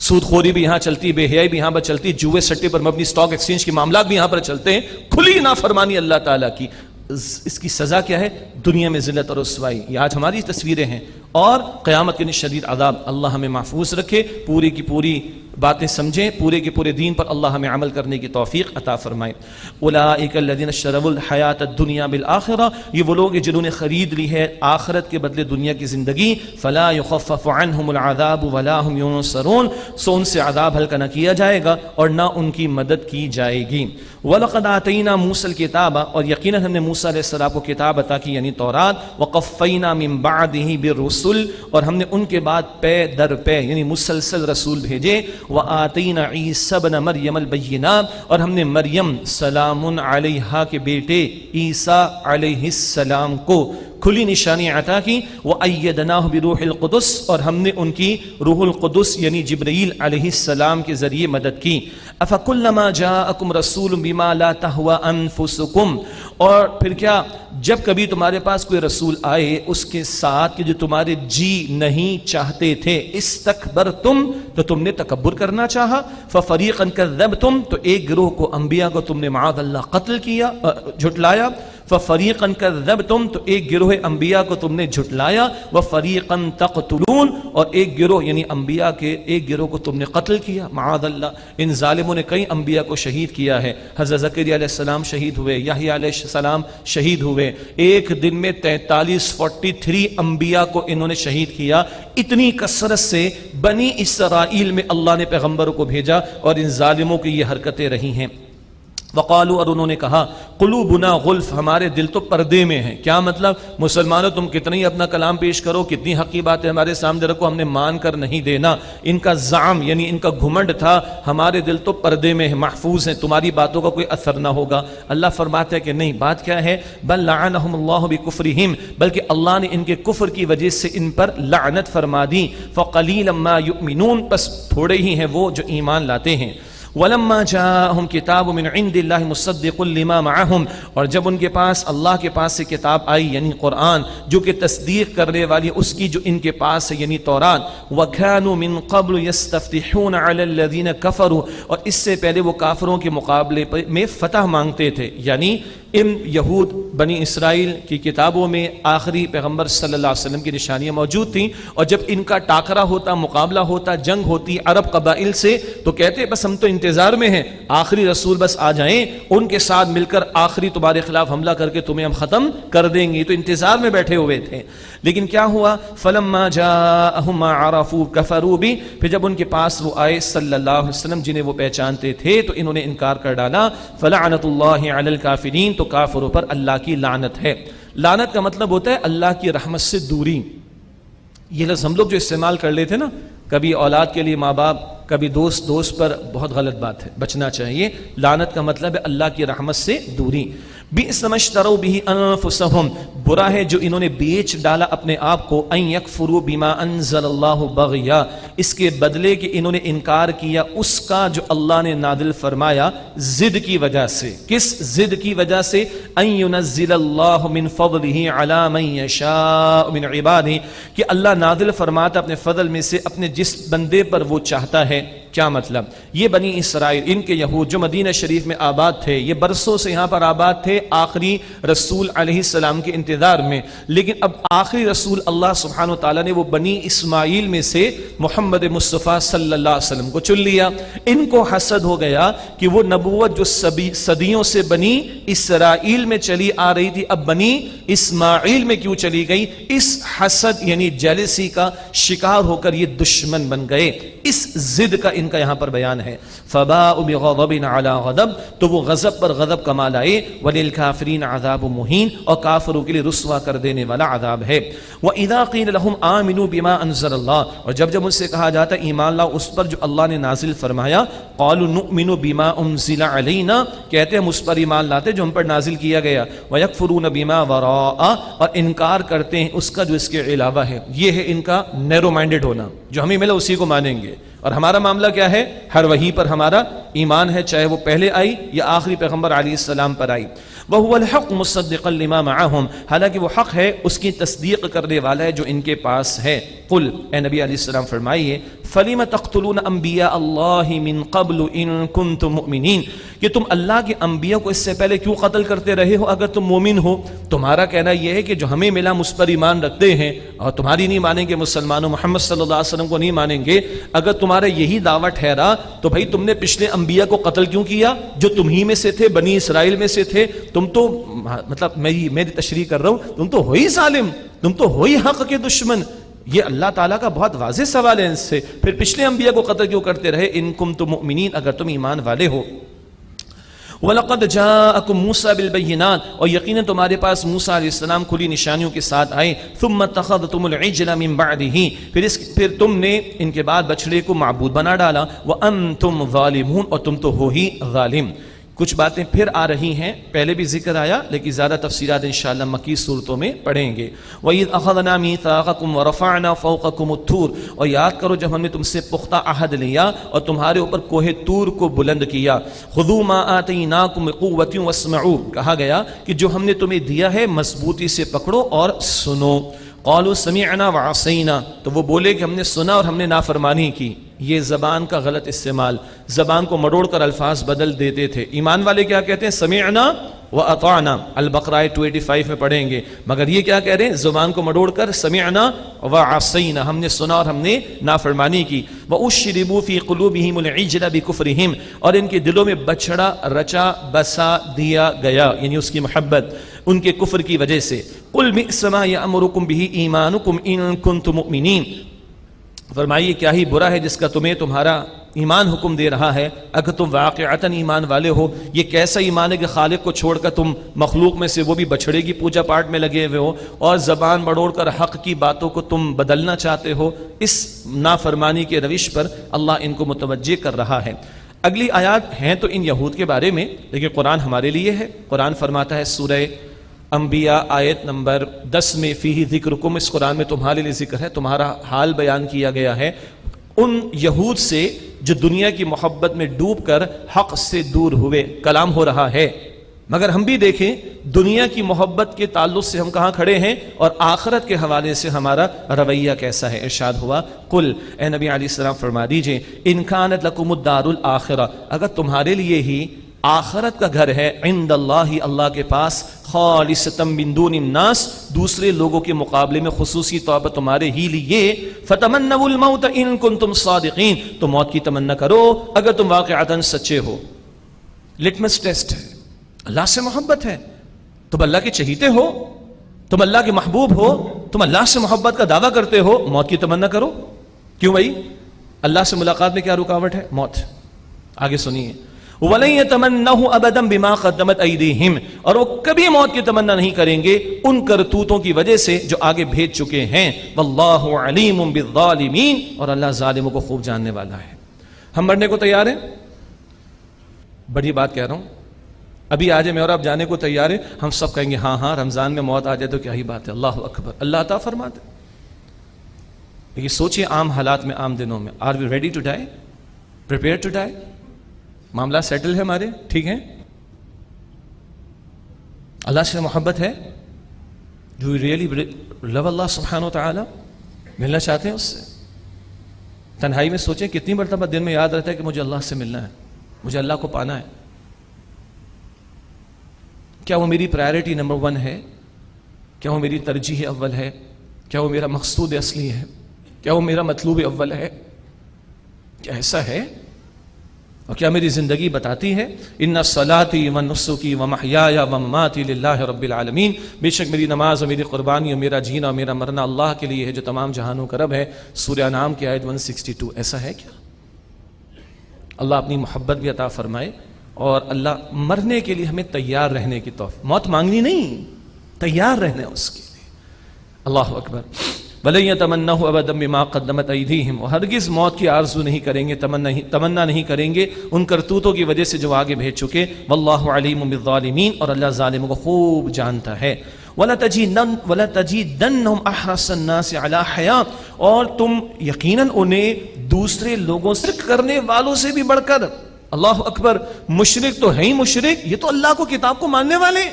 سود خوری بھی یہاں چلتی, بے حیائی بھی یہاں پر چلتی, جوئے سٹے پر مبنی اسٹاک ایکسچینج کے معاملات بھی یہاں پر چلتے ہیں. کھلی نافرمانی اللہ تعالیٰ کی. اس کی سزا کیا ہے؟ دنیا میں ذلت اور رسوائی. یہ آج ہماری تصویریں ہیں, اور قیامت کے شدید عذاب. اللہ ہمیں محفوظ رکھے, پوری کی پوری باتیں سمجھیں, پورے کے پورے دین پر اللہ ہمیں عمل کرنے کی توفیق عطا فرمائے. اولئک الذین اشتروا الحیاۃ الدنیا بالآخرہ, یہ وہ لوگ جنہوں نے خرید لی ہے آخرت کے بدلے دنیا کی زندگی. فلا یخفف عنہم العذاب ولا هم ینصرون, سو ان سے عذاب ہلکا نہ کیا جائے گا اور نہ ان کی مدد کی جائے گی. وَلَقَدْ آتَيْنَا مُوسَى الْكِتَابَ, اور یقیناً ہم نے موسیٰ علیہ السلام کو کتاب عطا کی یعنی تورات. وَقَفَّيْنَا مِن بَعْدِهِ بِالرُّسُلِ, الرسل، اور ہم نے ان کے بعد پے در پے یعنی مسلسل رسول بھیجے، وآتینا عیسی ابن مریم البینات، اور ہم نے مریم سلام علیہا کے بیٹے عیسیٰ علیہ السلام کو کھلی نشانی عطا کی، وَأَيَّدْنَاهُ بِرُوحِ الْقُدُسِ، اور ہم نے ان کی روح القدس یعنی جبرائیل علیہ السلام کے ذریعے مدد کی۔ أَفَكُلَّمَا جَاءَكُمْ رَسُولٌ بِمَا لَا تَهْوَى أَنفُسُكُمْ، اور پھر کیا جب کبھی تمہارے پاس کوئی رسول آئے اس کے ساتھ کہ جو تمہارے جی نہیں چاہتے تھے، استکبرتم، تو تم نے تکبر کرنا چاہا، فَفَرِيقًا كَذَّبْتُمْ، تو ایک گروہ کو انبیاء کو تم نے معاذ اللہ قتل کیا، جھٹلایا، فَفَرِيقًا كَذَّبْتُمْ، تو ایک گروہ انبیاء کو تم نے جھٹلایا، وَفَرِيقًا تَقْتُلُونَ، اور ایک گروہ یعنی انبیاء کے ایک گروہ کو تم نے قتل کیا، معاذ اللہ۔ ان ظالموں نے کئی انبیاء کو شہید کیا ہے، حضرت زکریا علیہ السلام شہید ہوئے، یحییٰ علیہ السلام شہید ہوئے، ایک دن میں 43 انبیاء کو انہوں نے شہید کیا۔ اتنی کثرت سے بنی اسرائیل میں اللہ نے پیغمبروں کو بھیجا، اور ان ظالموں کی یہ حرکتیں رہی ہیں۔ وقالوا، اور انہوں نے کہا، قلوبنا غلف، ہمارے دل تو پردے میں ہیں۔ کیا مطلب؟ مسلمانوں تم کتنی اپنا کلام پیش کرو، کتنی حق کی باتیں ہمارے سامنے رکھو، ہم نے مان کر نہیں دینا۔ ان کا زعم یعنی ان کا گھمنڈ تھا ہمارے دل تو پردے میں ہیں، محفوظ ہیں، تمہاری باتوں کا کوئی اثر نہ ہوگا۔ اللہ فرماتا ہے کہ نہیں، بات کیا ہے؟ بل لعنہم اللہ بکفرہم، بلکہ اللہ نے ان کے کفر کی وجہ سے ان پر لعنت فرما دی۔ فقلیلا ما یؤمنون، بس تھوڑے ہی ہیں وہ جو ایمان لاتے ہیں۔ وَلَمَّا جَاءَهُمْ كِتَابٌ مِّنْ عِندِ اللَّهِ مُصَدِّقٌ لِمَا مَعَهُمْ، اور جب ان کے پاس اللہ کے پاس سے کتاب آئی یعنی قرآن، جو کہ تصدیق کرنے والی اس کی جو ان کے پاس ہے یعنی تورات، وَكَانُوا مِن قَبْلُ يَسْتَفْتِحُونَ عَلَى الَّذِينَ كَفَرُوا، اور اس سے پہلے وہ کافروں کے مقابلے میں فتح مانگتے تھے، یعنی ان یہود بنی اسرائیل کی کتابوں میں آخری پیغمبر صلی اللہ علیہ وسلم کی نشانیاں موجود تھیں، اور جب ان کا ٹاکرا ہوتا، مقابلہ ہوتا، جنگ ہوتی عرب قبائل سے، تو کہتے بس ہم تو انتظار میں ہیں، آخری رسول بس آ جائیں، ان کے ساتھ مل کر آخری تمہارے خلاف حملہ کر کے تمہیں ہم ختم کر دیں گے، تو انتظار میں بیٹھے ہوئے تھے۔ لیکن کیا ہوا؟ فَلَمَّا جَاءَهُم مَّا عَرَفُوا كَفَرُوا بِهِ، پھر جب ان کے پاس وہ آئے صلی اللہ علیہ وسلم جنہیں وہ پہچانتے تھے تو انہوں نے انکار کر ڈالا۔ فَلَعْنَةُ اللَّهِ عَلَى الْكَافِرِينَ، تو کافروں پر اللہ کی لعنت ہے۔ لعنت کا مطلب ہوتا ہے اللہ کی رحمت سے دوری۔ یہ لفظ ہم لوگ جو استعمال کر لیتے نا، کبھی اولاد کے لیے ماں باپ، کبھی دوست پر، بہت غلط بات ہے، بچنا چاہیے۔ لعنت کا مطلب ہے اللہ کی رحمت سے دوری۔ بئس ما اشتروا به انفسهم، برا ہے جو انہوں نے بیچ ڈالا اپنے آپ کو، ان یکفروا بما انزل اللہ بغیا، اس کے بدلے کہ انہوں نے انکار کیا اس کا جو اللہ نے نازل فرمایا ضد کی وجہ سے۔ کس ضد کی وجہ سے؟ ان ينزل اللہ من فضلہ علی من یشاء من عبادہ، کہ اللہ نازل فرماتا اپنے فضل میں سے اپنے جس بندے پر وہ چاہتا ہے۔ کیا مطلب؟ یہ بنی اسرائیل، ان کے یہود جو مدینہ شریف میں آباد تھے، یہ برسوں سے یہاں پر آباد تھے آخری رسول علیہ السلام کے انتظار میں، لیکن اب آخری رسول اللہ سبحانہ وتعالیٰ نے وہ بنی اسماعیل میں سے محمد مصطفیٰ صلی اللہ علیہ وسلم کو چن لیا۔ ان کو حسد ہو گیا کہ وہ نبوت جو صدیوں سے بنی اسرائیل میں چلی آ رہی تھی اب بنی اسماعیل میں کیوں چلی گئی؟ اس حسد یعنی جیلسی کا شکار ہو کر یہ دشمن بن گئے۔ اس ضد کا ان کا یہاں پر بیان ہے۔ فباءوا بغضب علی غضب، تو وہ غضب پر غضب کما لائے۔ وللکافرین عذاب مہین، اور کافروں کے لیے رسوا کر دینے والا عذاب ہے۔ وَإِذَا قِيلَ لَهُمْ آمِنُوا بِمَا أَنزَلَ اللَّهُ، اور جب ان سے کہا جاتا ایمان لاؤ اس پر جو اللہ نے نازل فرمایا، قالوا نؤمن بما انزل علینا، کہتے ہیں ہم اس پر ایمان لاتے جو ہم پر نازل کیا گیا، وَيَكْفُرُونَ بِمَا وَرَاءَ، اور انکار کرتے ہیں اس کا جو اس کے علاوہ ہے۔ یہ ہے ان کا نیرو مائنڈڈ ہونا، جو ہمیں ملا اسی کو مانیں گے۔ اور ہمارا معاملہ کیا ہے؟ ہر وحی پر ہمارا ایمان ہے، چاہے وہ پہلے آئی یا آخری پیغمبر علیہ السلام پر آئی۔ وَهُوَ الْحَقُّ مُصَدِّقًا لِمَا مَعَهُمْ، حالانکہ وہ حق ہے اس کی تصدیق کرنے والا ہے جو ان کے پاس ہے۔ قل، اے نبی علیہ السلام فرمائیے، فَلِمَ تَقْتُلُونَ أَنْبِيَاءَ اللَّهِ مِن قَبْلُ إِن كُنتُم مُؤْمِنِينَ، کہ تم اللہ کے انبیاء کو اس سے پہلے کیوں قتل کرتے رہے ہو اگر تم مومن ہو؟ تمہارا کہنا یہ ہے کہ جو ہمیں ملا ہم اس پر ایمان رکھتے ہیں، اور تمہاری نہیں مانیں گے مسلمانوں، محمد صلی اللہ علیہ وسلم کو نہیں مانیں گے۔ اگر تمہارا یہی دعویٰ ٹھہرا تو بھائی تم نے پچھلے انبیاء کو قتل کیوں کیا جو تم ہی میں سے تھے، بنی اسرائیل میں سے تھے؟ تم تو مطلب میری تشریح کر رہا ہوں، تم تو ہو ہی ظالم، تم تو ہو ہی حق کے دشمن۔ یہ اللہ تعالیٰ کا بہت واضح سوال ہے ان سے، پھر پچھلے انبیاء کو قتل کیوں کرتے رہے؟ ان کنتم مؤمنین، اگر تم ایمان والے ہو۔ وَلَقَدْ جَاءَكُمْ مُوسَىٰ بِالْبَيِّنَاتِ، اور یقیناً تمہارے پاس موسیٰ علیہ السلام کھلی نشانیوں کے ساتھ آئے. ثُمَّ اتَّخَذْتُمُ الْعِجْلَ مِن بَعْدِهِ، پھر تم نے ان کے بعد بچڑے کو معبود بنا ڈالا. وَأَنْتُمْ ظَالِمُونَ، اور تم تو ہو ہی ظالم. کچھ باتیں پھر آ رہی ہیں، پہلے بھی ذکر آیا لیکن زیادہ تفصیلات انشاءاللہ مکی صورتوں میں پڑھیں گے. وَإِذْ أَخَذْنَا مِيثَاقَكُمْ وَرَفَعْنَا فَوْقَكُمُ الطُّورَ، اور یاد کرو جب ہم نے تم سے پختہ عہد لیا اور تمہارے اوپر کوہ طور کو بلند کیا. خُذُوا مَا آتَيْنَاكُمْ بِقُوَّةٍ وَاسْمَعُوا، کہا گیا کہ جو ہم نے تمہیں دیا ہے مضبوطی سے پکڑو اور سنو. قالوا سمعنا وعصینا، تو وہ بولے کہ ہم نے سنا اور ہم نے نافرمانی کی. یہ زبان کا غلط استعمال، زبان کو مڑوڑ کر الفاظ بدل دیتے تھے. ایمان والے کیا کہتے ہیں؟ سمعنا واطعنا، البقرہ 285 میں پڑھیں گے. مگر یہ کیا کہہ رہے ہیں؟ زبان کو مڑوڑ کر سمعنا وعصینا، ہم نے سنا اور ہم نے نافرمانی کی. وَأُشْرِبُوا فِي قُلُوبِهِمُ الْعِجْلَ بِكُفْرِهِمْ، اور ان کے دلوں میں بچڑا رچا بسا دیا گیا، یعنی اس کی محبت ان کے کفر کی وجہ سے. قُلْ بِئْسَ مَا يَأْمُرُكُمْ بِهِ إِيمَانُكُمْ إِن كُنتُم مُؤْمِنِينَ، فرمائیے کیا ہی برا ہے جس کا تمہارا ایمان حکم دے رہا ہے اگر تم واقعتاً ایمان والے ہو. یہ کیسا ایمان ہے کہ خالق کو چھوڑ کر تم مخلوق میں سے وہ بھی بچھڑے کی پوجا پاٹ میں لگے ہوئے ہو اور زبان بڑوڑ کر حق کی باتوں کو تم بدلنا چاہتے ہو. اس نافرمانی کے روش پر اللہ ان کو متوجہ کر رہا ہے. اگلی آیات ہیں تو ان یہود کے بارے میں، لیکن قرآن ہمارے لیے ہے. قرآن فرماتا ہے سورہ انبیاء آیت نمبر 10 میں فیہ ذکرکم، اس قرآن میں تمہارے لیے ذکر ہے، تمہارا حال بیان کیا گیا ہے ان یہود سے جو دنیا کی محبت میں ڈوب کر حق سے دور ہوئے. کلام ہو رہا ہے مگر ہم بھی دیکھیں دنیا کی محبت کے تعلق سے ہم کہاں کھڑے ہیں اور آخرت کے حوالے سے ہمارا رویہ کیسا ہے. ارشاد ہوا قل، اے نبی علیہ السلام فرما دیجئے، ان کانت لکم الدار الآخرہ، اگر تمہارے لیے ہی آخرت کا گھر ہے، عند اللہ، اللہ کے پاس، خالصۃ من دون الناس، دوسرے لوگوں کے مقابلے میں خصوصی طور پر تمہارے ہی لیے، فتمنوا الموت ان کنتم صادقین، تو موت کی تمنا کرو اگر تم واقعتاً سچے ہو. لٹمس ٹیسٹ ہے، اللہ سے محبت ہے، تم اللہ کے چہیتے ہو، تم اللہ کے محبوب ہو، تم اللہ سے محبت کا دعویٰ کرتے ہو، موت کی تمنا کرو. کیوں بھائی؟ اللہ سے ملاقات میں کیا رکاوٹ ہے؟ موت. آگے سنیے، وَلَن يَتَمَنَّهُ أَبَدًا بِمَا قَدَّمَتْ أَيْدِيهِمْ، اور وہ کبھی موت کی تمنا نہیں کریں گے ان کرتوتوں کی وجہ سے جو آگے بھیج چکے ہیں. وَاللَّهُ عَلِيمٌ بِالظَّالِمِينَ، اور اللہ ظالموں کو خوب جاننے والا ہے. ہم مرنے کو تیار ہیں؟ بڑی بات کہہ رہا ہوں، ابھی آج میں اور آپ جانے کو تیار ہیں. ہم سب کہیں گے ہاں ہاں، رمضان میں موت آ جائے تو کیا ہی بات ہے، اللہ اکبر، اللہ عطا فرما دے. لیکن سوچئے عام حالات میں، عام دنوں میں، are we ready to die, prepare to die? معاملہ سیٹل ہے ہمارے، ٹھیک ہے؟ اللہ سے محبت ہے؟ ڈو یو ریئلی لو اللہ سبحانہ و تعالی؟ ملنا چاہتے ہیں اس سے؟ تنہائی میں سوچیں کتنی مرتبہ دن میں یاد رہتا ہے کہ مجھے اللہ سے ملنا ہے، مجھے اللہ کو پانا ہے. کیا وہ میری پرائرٹی نمبر 1 ہے؟ کیا وہ میری ترجیح اول ہے؟ کیا وہ میرا مقصود اصلی ہے؟ کیا وہ میرا مطلوب اول ہے؟ کیا ایسا ہے؟ اور کیا میری زندگی بتاتی ہے ان صلاتی و نسکی و محیایا و مماتی للہ رب العالمین، بے شک میری نماز اور میری قربانی اور میرا جینا اور میرا مرنا اللہ کے لیے ہے جو تمام جہانوں کا رب ہے. سورہ انعام کی آیت 162. ایسا ہے کیا؟ اللہ اپنی محبت بھی عطا فرمائے اور اللہ مرنے کے لیے ہمیں تیار رہنے کی توفیق، موت مانگنی نہیں، تیار رہنا اس کے لیے. اللہ اکبر. وَلَن يَتَمَنَّهُ أَبَدًا بِمَا قَدَّمَتْ أَيْدِيهِمْ، اور ہرگز موت کی آرزو نہیں کریں گے، تمنا نہیں کریں گے ان کرتوتوں کی وجہ سے جو آگے بھیج چکے. وَاللَّهُ عَلِيمٌ بِالظَّالِمِينَ، اور اللہ ظالموں کو خوب جانتا ہے. وَلَتَجِدَنَّهُمْ أَحْرَصَ النَّاسِ عَلَىٰ حَيَاةٍ، اور تم یقیناً انہیں دوسرے لوگوں سے کرنے والوں سے بھی بڑھ کر، اللہ اکبر، مشرک تو ہے ہی مشرک، یہ تو اللہ کو کتاب کو ماننے والے.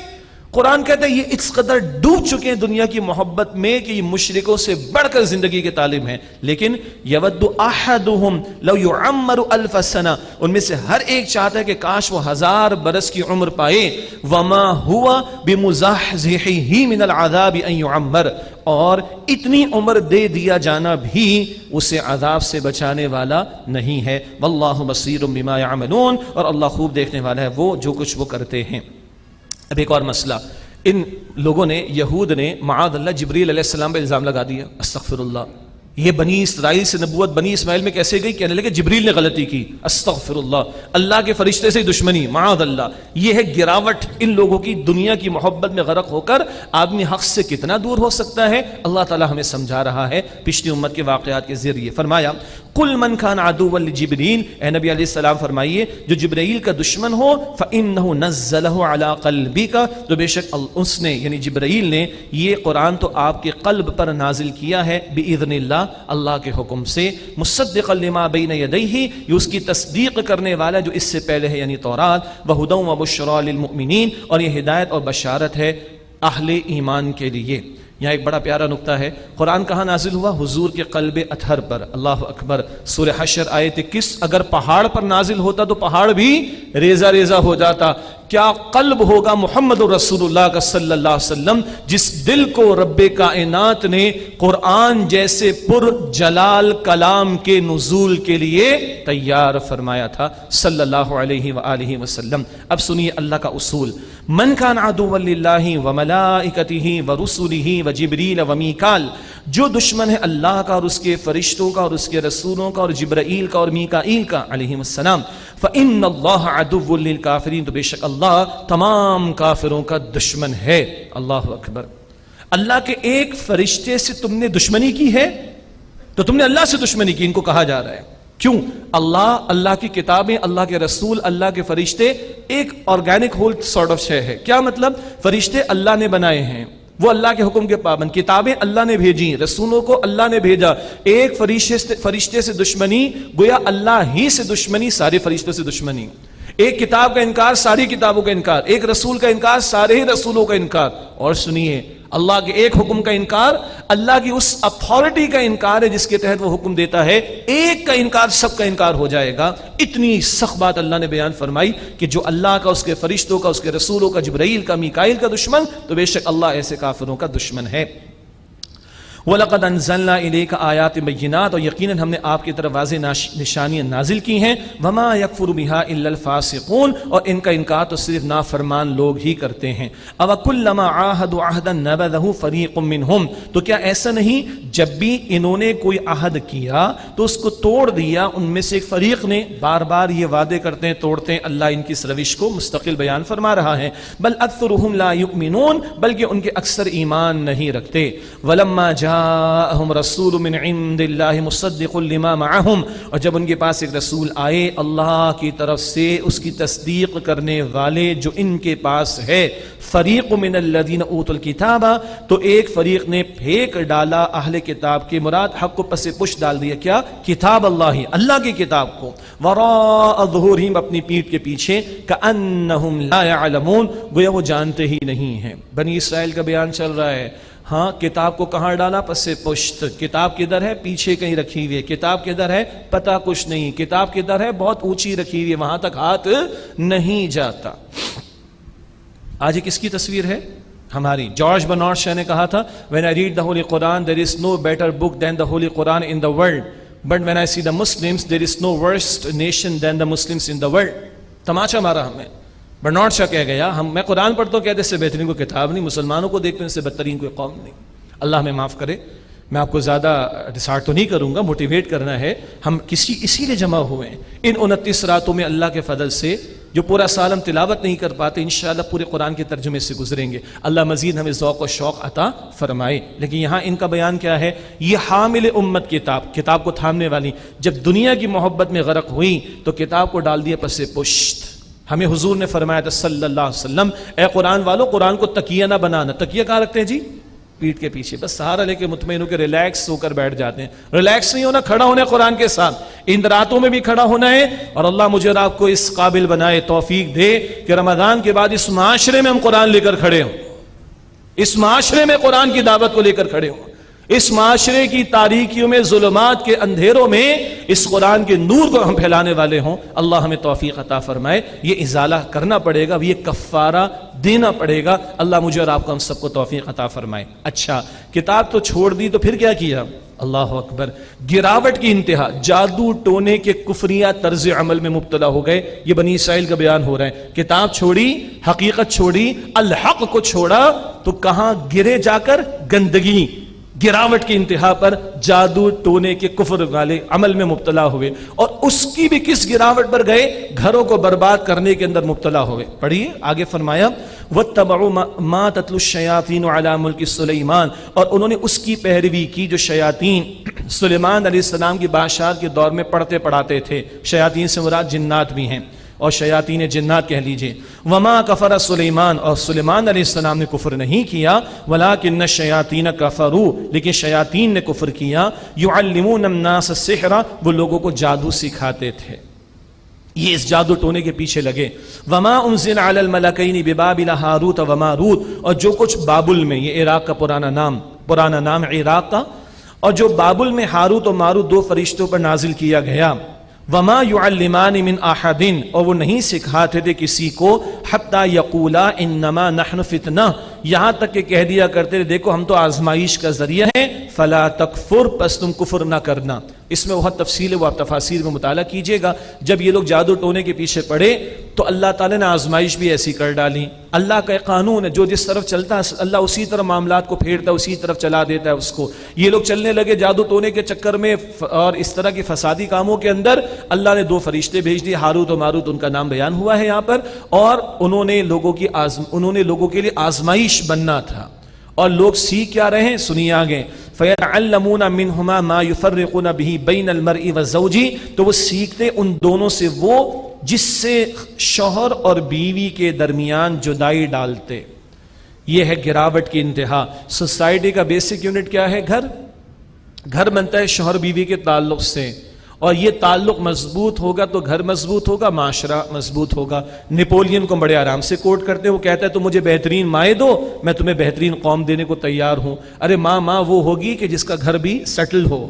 قرآن کہتا ہے یہ اس قدر ڈوب چکے ہیں دنیا کی محبت میں کہ یہ مشرکوں سے بڑھ کر زندگی کے طالب ہیں. لیکن یود احدہم لو یعمر الف سنہ، ان میں سے ہر ایک چاہتا ہے کہ کاش وہ 1000 برس کی عمر پائے. وما ہوا بمزحزحہ من العذاب ان یعمر، اور اتنی عمر دے دیا جانا بھی اسے عذاب سے بچانے والا نہیں ہے. واللہ بصیر بما یعملون، اور اللہ خوب دیکھنے والا ہے وہ جو کچھ وہ کرتے ہیں. اب ایک اور مسئلہ، ان لوگوں نے، یہود نے، معاذ اللہ، جبریل علیہ السلام پہ الزام لگا دیا، استغفر اللہ، یہ بنی اسرائیل سے نبوت بنی اسماعیل میں کیسے گئی؟ کہنے لگے جبریل نے غلطی کی، استغفر اللہ، اللہ کے فرشتے سے دشمنی، معاذ اللہ۔ یہ ہے گراوٹ ان لوگوں کی، دنیا کی محبت میں غرق ہو کر آدمی حق سے کتنا دور ہو سکتا ہے۔ اللہ تعالیٰ ہمیں سمجھا رہا ہے پچھلی امت کے واقعات کے ذریعے۔ فرمایا قل من كان عدوا لجبريل، اے نبی علیہ السلام فرمائیے جو جبرائیل کا دشمن ہو فإنه نزله على قلبك، تو بے شک اس نے یعنی جبرائیل نے یہ قرآن تو آپ کے قلب پر نازل کیا ہے بإذن اللہ، اللہ کے حکم سے، مصدقا لما بین یدیہ، یہ اس کی تصدیق کرنے والا جو اس سے پہلے ہے یعنی تورات، وہدی وبشریٰ للمؤمنین، اور یہ ہدایت اور بشارت ہے اہل ایمان کے لیے۔ یہاں ایک بڑا پیارا نکتہ ہے، قرآن کہاں نازل ہوا؟ حضور کے قلب اطہر پر، اللہ اکبر۔ سورہ حشر آیت 21، اگر پہاڑ پر نازل ہوتا تو پہاڑ بھی ریزہ ریزہ ہو جاتا۔ کیا قلب ہوگا محمد رسول اللہ کا صلی اللہ علیہ وسلم، جس دل کو رب کائنات نے قرآن جیسے پر جلال کلام کے نزول کے لیے تیار فرمایا تھا صلی اللہ علیہ وآلہ وسلم۔ اب سنیے اللہ کا اصول، من کان عدوا للہ وملائکتہ ورسلہ وجبریل ومیکال، جو دشمن ہے اللہ کا اور اس کے فرشتوں کا اور اس کے رسولوں کا اور جبرائیل کا اور میکائیل کا علیہم السلام، فإن اللہ عدو للکافرین، تو بے شک اللہ تمام کافروں کا دشمن ہے۔ اللہ اکبر۔ اللہ کے ایک فرشتے سے تم نے دشمنی کی ہے تو تم نے اللہ سے دشمنی کی، ان کو کہا جا رہا ہے۔ کیوں؟ اللہ کی کتابیں، اللہ کے رسول، اللہ کے فرشتے ایک آرگینک ہول سارٹ آف شے ہے۔ کیا مطلب؟ فرشتے اللہ نے بنائے ہیں، وہ اللہ کے حکم کے پابند، کتابیں اللہ نے بھیجی، رسولوں کو اللہ نے بھیجا۔ ایک فرشتے سے دشمنی گویا اللہ ہی سے دشمنی، سارے فرشتوں سے دشمنی۔ ایک کتاب کا انکار، ساری کتابوں کا انکار۔ ایک رسول کا انکار، سارے ہی رسولوں کا انکار۔ اور سنیے، اللہ کے ایک حکم کا انکار، اللہ کی اس اتھارٹی کا انکار ہے جس کے تحت وہ حکم دیتا ہے۔ ایک کا انکار سب کا انکار ہو جائے گا۔ اتنی سخت بات اللہ نے بیان فرمائی کہ جو اللہ کا، اس کے فرشتوں کا، اس کے رسولوں کا، جبرائیل کا، میکائیل کا دشمن، تو بے شک اللہ ایسے کافروں کا دشمن ہے۔ وَلَقَدْ أَنزَلْنَا إِلَيْكَ آيَاتٍ بَيِّنَاتٍ، اور یقیناً ہم نے آپ کی طرف واضح نشانیاں نازل کی ہیں۔ وَمَا يَكْفُرُ بِهَا إِلَّا الْفَاسِقُونَ، اور ان کا انکار تو صرف نافرمان لوگ ہی کرتے ہیں۔ أَوَكُلَّمَا عَاهَدُوا عَهْدًا نَبَذَهُ فَرِيقٌ مِّنْهُمْ، تو کیا ایسا نہیں جب بھی انہوں نے کوئی عہد کیا تو اس کو توڑ دیا، ان میں سے ایک فریق نے بار بار یہ وعدے کرتے ہیں، توڑتے ہیں۔ اللہ ان کی اس روش کو مستقل بیان فرما رہا ہے۔ بل أَكْثَرُهُمْ لَا يُؤْمِنُونَ، بلکہ ان کے اکثر ایمان نہیں رکھتے۔ وَلَمَّا جاءهم رسول من عند اللہ مصدق لما معهم، اور جب ان کے پاس ایک رسول آئے اللہ کی طرف سے اس کی تصدیق کرنے والے جو ان کے پاس ہے، فریق من الذین اوتوا الکتاب، تو ایک فریق نے پھینک ڈالا اہل کتاب کے، مراد حق کو پس پش ڈال دیا، کیا؟ کتاب اللہ، اللہ کی کتاب کو، وراء ظہورہم، اپنی پیٹھ کے پیچھے، کأنہم لا یعلمون، گویا وہ جانتے ہی نہیں ہیں۔ بنی اسرائیل کا بیان چل رہا ہے۔ ہاں، کتاب کو کہاں ڈالا؟ پس پشت۔ کتاب کدھر ہے؟ پیچھے کہیں رکھی ہوئی ہے۔ کتاب کدھر ہے؟ پتہ کچھ نہیں۔ کتاب کدھر ہے؟ بہت اونچی رکھی ہوئی ہے، وہاں تک ہاتھ نہیں جاتا۔ آج یہ کس کی تصویر ہے؟ ہماری۔ جارج برنارڈ شاہ نے کہا تھا when I read the Holy Quran there is no better book than the Holy Quran in the world, but when I see the Muslims there is no worse nation than the Muslims in the world۔ تماشا مارا ہمیں۔ Bernard شاہ کہہ گیا، میں قرآن پڑھتا ہوں، کہتے اس سے بہترین کوئی کتاب نہیں، مسلمانوں کو دیکھتے ہیں اس سے بدترین کوئی قوم نہیں۔ اللہ ہمیں معاف کرے۔ میں آپ کو زیادہ ڈسارٹ تو نہیں کروں گا، موٹیویٹ کرنا ہے۔ ہم اسی لیے جمع ہوئے ہیں ان 29 راتوں میں اللہ کے فضل سے، جو پورا سال ہم تلاوت نہیں کر پاتے، انشاءاللہ پورے قرآن کے ترجمے سے گزریں گے۔ اللہ مزید ہمیں ذوق و شوق عطا فرمائے۔ لیکن یہاں ان کا بیان کیا ہے؟ یہ حامل امت کتاب کو تھامنے والی جب دنیا کی محبت میں غرق ہوئی تو کتاب کو ڈال دیا پس پشت۔ ہمیں حضور نے فرمایا تھا صلی اللہ علیہ وسلم، اے قرآن والو، قرآن کو تکیہ نہ بنانا۔ تکیہ کہاں رکھتے ہیں جی؟ پیٹھ کے پیچھے، بس سہارا لے کے مطمئن ہو کے ریلیکس ہو کر بیٹھ جاتے ہیں۔ ریلیکس نہیں ہونا، کھڑا ہونا ہے قرآن کے ساتھ، ان راتوں میں بھی کھڑا ہونا ہے۔ اور اللہ مجھے اور آپ کو اس قابل بنائے، توفیق دے کہ رمضان کے بعد اس معاشرے میں ہم قرآن لے کر کھڑے ہوں، اس معاشرے میں قرآن کی دعوت کو لے کر کھڑے ہوں، اس معاشرے کی تاریکیوں میں، ظلمات کے اندھیروں میں اس قرآن کے نور کو ہم پھیلانے والے ہوں۔ اللہ ہمیں توفیق عطا فرمائے۔ یہ ازالہ کرنا پڑے گا، یہ کفارہ دینا پڑے گا۔ اللہ مجھے اور آپ کو ہم سب کو توفیق عطا فرمائے۔ اچھا، کتاب تو چھوڑ دی تو پھر کیا کیا؟ اللہ اکبر، گراوٹ کی انتہا، جادو ٹونے کے کفریہ طرز عمل میں مبتلا ہو گئے۔ یہ بنی اسرائیل کا بیان ہو رہا ہے۔ کتاب چھوڑی، حقیقت چھوڑی، الحق کو چھوڑا تو کہاں گرے جا کر؟ گندگی، گراوٹ کی انتہا پر جادو ٹونے کے کفر والے عمل میں مبتلا ہوئے، اور اس کی بھی کس گراوٹ پر گئے؟ گھروں کو برباد کرنے کے اندر مبتلا ہوئے۔ پڑھیے آگے فرمایا وَاتَّبَعُوا مَا تَتْلُو الشَّيَاطِينُ عَلَى مُلْكِ سُلَيْمَانَ، اور انہوں نے اس کی پیروی کی جو شیاطین سلیمان علیہ السلام کی بادشاہت کے دور میں پڑھتے پڑھاتے تھے۔ شیاطین سے مراد جنات بھی ہیں، اور شیاطین جنات کہہ لیجئے۔ وما کفر سلیمان، اور سلیمان علیہ السلام نے کفر نہیں کیا، ولکن الشیاطین کفروا، لیکن شیاطین نے کفر کیا۔ یعلمون الناس السحر، وہ لوگوں کو جادو سکھاتے تھے، یہ اس جادو ٹونے کے پیچھے لگے۔ وما انزل علی الملکین ببابل ہاروت و ماروت، اور جو کچھ بابل میں، یہ عراق کا پرانا نام عراق کا، اور جو بابل میں ہاروت و ماروت دو فرشتوں پر نازل کیا گیا۔ وما يعلمان من احد، اور وہ نہیں سکھاتے تھے کسی کو، حتی یقولا انما نحن فتنہ، یہاں تک کہ کہہ دیا کرتے تھے دیکھو ہم تو آزمائش کا ذریعہ ہیں، فلا تکفر، پس تم کفر نہ کرنا۔ اس میں بہت تفصیل ہے، وہ آپ تفاسیر میں مطالعہ کیجئے گا۔ جب یہ لوگ جادو ٹونے کے پیچھے پڑے تو اللہ تعالیٰ نے آزمائش بھی ایسی کر ڈالی۔ اللہ کا ایک قانون ہے، جو جس طرف چلتا ہے اللہ اسی طرح معاملات کو پھیرتا ہے، اسی طرف چلا دیتا ہے اس کو۔ یہ لوگ چلنے لگے جادو ٹونے کے چکر میں اور اس طرح کے فسادی کاموں کے اندر، اللہ نے دو فرشتے بھیج دیے، ہاروت و ماروت، ان کا نام بیان ہوا ہے یہاں پر، اور انہوں نے لوگوں کے لیے آزمائش بننا تھا۔ اور لوگ سیکھ کیا رہے ہیں؟ سنیے آگے، فَيَتَعَلَّمُونَ مِنْهُمَا مَا يُفَرِّقُونَ بِهِ بَيْنَ الْمَرْءِ وَالزَّوْجِ، تو وہ سیکھتے ان دونوں سے وہ جس سے شوہر اور بیوی کے درمیان جدائی ڈالتے۔ یہ ہے گراوٹ کی انتہا۔ سوسائٹی کا بیسک یونٹ کیا ہے؟ گھر بنتا ہے شوہر بیوی کے تعلق سے، اور یہ تعلق مضبوط ہوگا تو گھر مضبوط ہوگا، معاشرہ مضبوط ہوگا۔ نیپولین کو بڑے آرام سے کوٹ کرتے ہیں، وہ کہتا ہے تم مجھے بہترین مائیں دو، میں تمہیں بہترین قوم دینے کو تیار ہوں۔ ارے ماں وہ ہوگی کہ جس کا گھر بھی سیٹل ہو،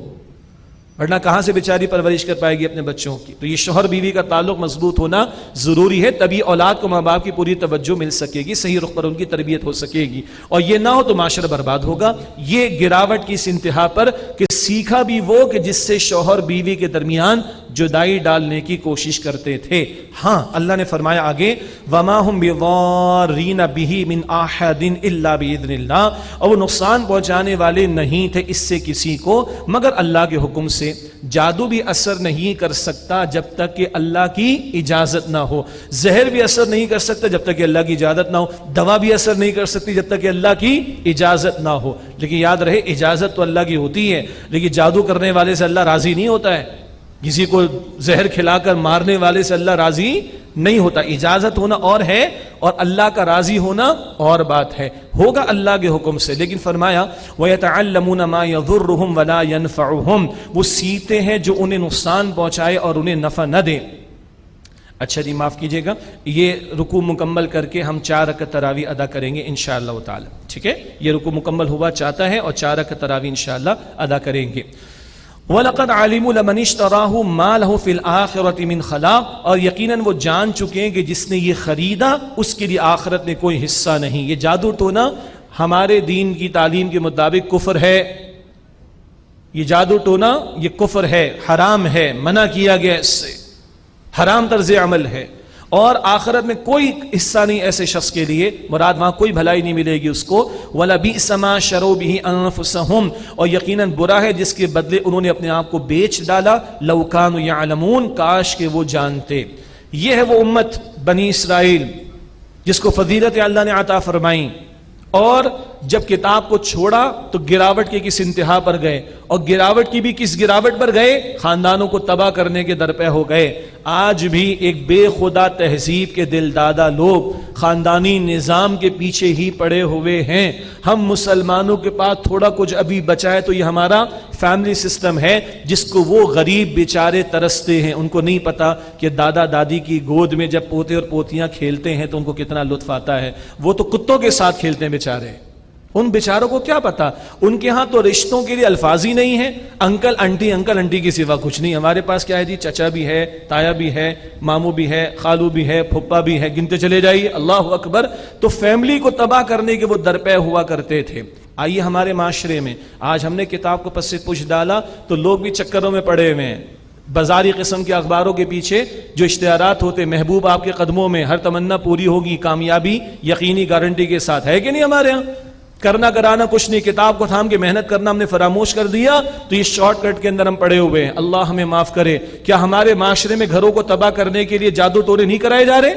ورنہ کہاں سے بیچاری پرورش کر پائے گی اپنے بچوں کی؟ تو یہ شوہر بیوی کا تعلق مضبوط ہونا ضروری ہے، تبھی اولاد کو ماں باپ کی پوری توجہ مل سکے گی، صحیح رخ پر ان کی تربیت ہو سکے گی، اور یہ نہ ہو تو معاشرہ برباد ہوگا۔ یہ گراوٹ کی اس انتہا پر کہ سیکھا بھی وہ کہ جس سے شوہر بیوی کے درمیان جدائی ڈالنے کی کوشش کرتے تھے۔ ہاں اللہ نے فرمایا آگے، وَمَا هُمْ بِضَارِّينَ بِهِ مِنْ أَحَدٍ إِلَّا بِإِذْنِ اللَّهِ، اور وہ نقصان پہنچانے والے نہیں تھے اس سے کسی کو مگر اللہ کے حکم سے۔ جادو بھی اثر نہیں کر سکتا جب تک کہ اللہ کی اجازت نہ ہو، زہر بھی اثر نہیں کر سکتا جب تک کہ اللہ کی اجازت نہ ہو، دوا بھی اثر نہیں کر سکتی جب تک کہ اللہ کی اجازت نہ ہو۔ لیکن یاد رہے اجازت تو اللہ کی ہوتی ہے، لیکن جادو کرنے والے سے اللہ راضی نہیں ہوتا ہے، کسی کو زہر کھلا کر مارنے والے سے اللہ راضی نہیں ہوتا۔ اجازت ہونا اور ہے، اور اللہ کا راضی ہونا اور بات ہے، ہوگا اللہ کے حکم سے۔ لیکن فرمایا وَيَتَعَلَّمُونَ مَا يَضُرُّهُمْ وَلَا يَنْفَعُهُمْ، وہ سیکھتے ہیں جو انہیں نقصان پہنچائے اور انہیں نفع نہ دے۔ اچھا جی معاف کیجئے گا، یہ رکوع مکمل کر کے ہم 4 رکعت تراویح ادا کریں گے انشاءاللہ تعالی، ٹھیک ہے؟ یہ رکوع مکمل ہوا چاہتا ہے، اور 4 رکعت تراویح انشاءاللہ ادا کریں گے۔ وَلَقَدْ عَلِمُوا لَمَنِ اشْتَرَاهُ مَا لَهُ فِي الْآخِرَةِ مِنْ خَلَاقٍ، اور یقیناً وہ جان چکے ہیں کہ جس نے یہ خریدا اس کے لیے آخرت میں کوئی حصہ نہیں۔ یہ جادو ٹونا ہمارے دین کی تعلیم کے مطابق کفر ہے، یہ جادو ٹونا یہ کفر ہے، حرام ہے، منع کیا گیا اس سے، حرام طرز عمل ہے، اور آخرت میں کوئی حصہ نہیں ایسے شخص کے لیے، مراد وہاں کوئی بھلائی نہیں ملے گی اس کو۔ وَلَبِئْسَ مَا شَرَوْا بِهِ أَنفُسَهُمْ، اور یقیناً برا ہے جس کے بدلے انہوں نے اپنے آپ کو بیچ ڈالا، لَوْ كَانُوا يَعْلَمُونَ، کاش کہ وہ جانتے۔ یہ ہے وہ امت بنی اسرائیل جس کو فضیلت اللہ نے عطا فرمائی، اور جب کتاب کو چھوڑا تو گراوٹ کے کس انتہا پر گئے، اور گراوٹ کی بھی کس گراوٹ پر گئے؟ خاندانوں کو تباہ کرنے کے درپے ہو گئے۔ آج بھی ایک بے خدا تہذیب کے دل دادا لوگ خاندانی نظام کے پیچھے ہی پڑے ہوئے ہیں۔ ہم مسلمانوں کے پاس تھوڑا کچھ ابھی بچا ہے تو یہ ہمارا فیملی سسٹم ہے، جس کو وہ غریب بیچارے ترستے ہیں۔ ان کو نہیں پتا کہ دادا دادی کی گود میں جب پوتے اور پوتیاں کھیلتے ہیں تو ان کو کتنا لطف آتا ہے، وہ تو کتوں کے ساتھ کھیلتے ہیں بیچارے، ان بیچاروں کو کیا پتا۔ ان کے ہاں تو رشتوں کے لیے الفاظ ہی نہیں ہیں، انکل انٹی کے سوا کچھ نہیں۔ ہمارے پاس کیا ہے جی، چچا بھی ہے، تایا بھی ہے، ماموں بھی ہے، خالو بھی ہے، پھپھا بھی ہے، گنتے چلے جائیے، اللہ اکبر۔ تو فیملی کو تباہ کرنے کے وہ درپے ہوا کرتے تھے۔ آئیے ہمارے معاشرے میں آج ہم نے کتاب کو پس سے پوچھ ڈالا تو لوگ بھی چکروں میں پڑے ہوئے ہیں، بازاری قسم کے اخباروں کے پیچھے جو اشتہارات ہوتے، محبوب آپ کے قدموں میں، ہر تمنا پوری ہوگی، کامیابی یقینی گارنٹی کے ساتھ، ہے کہ نہیں ہمارے ہاں؟ کرنا کرانا کچھ نہیں، کتاب کو تھام کے محنت کرنا ہم نے فراموش کر دیا، تو یہ شارٹ کٹ کے اندر ہم پڑے ہوئے ہیں۔ اللہ ہمیں معاف کرے۔ کیا ہمارے معاشرے میں گھروں کو تباہ کرنے کے لیے جادو ٹورے نہیں کرائے جا رہے؟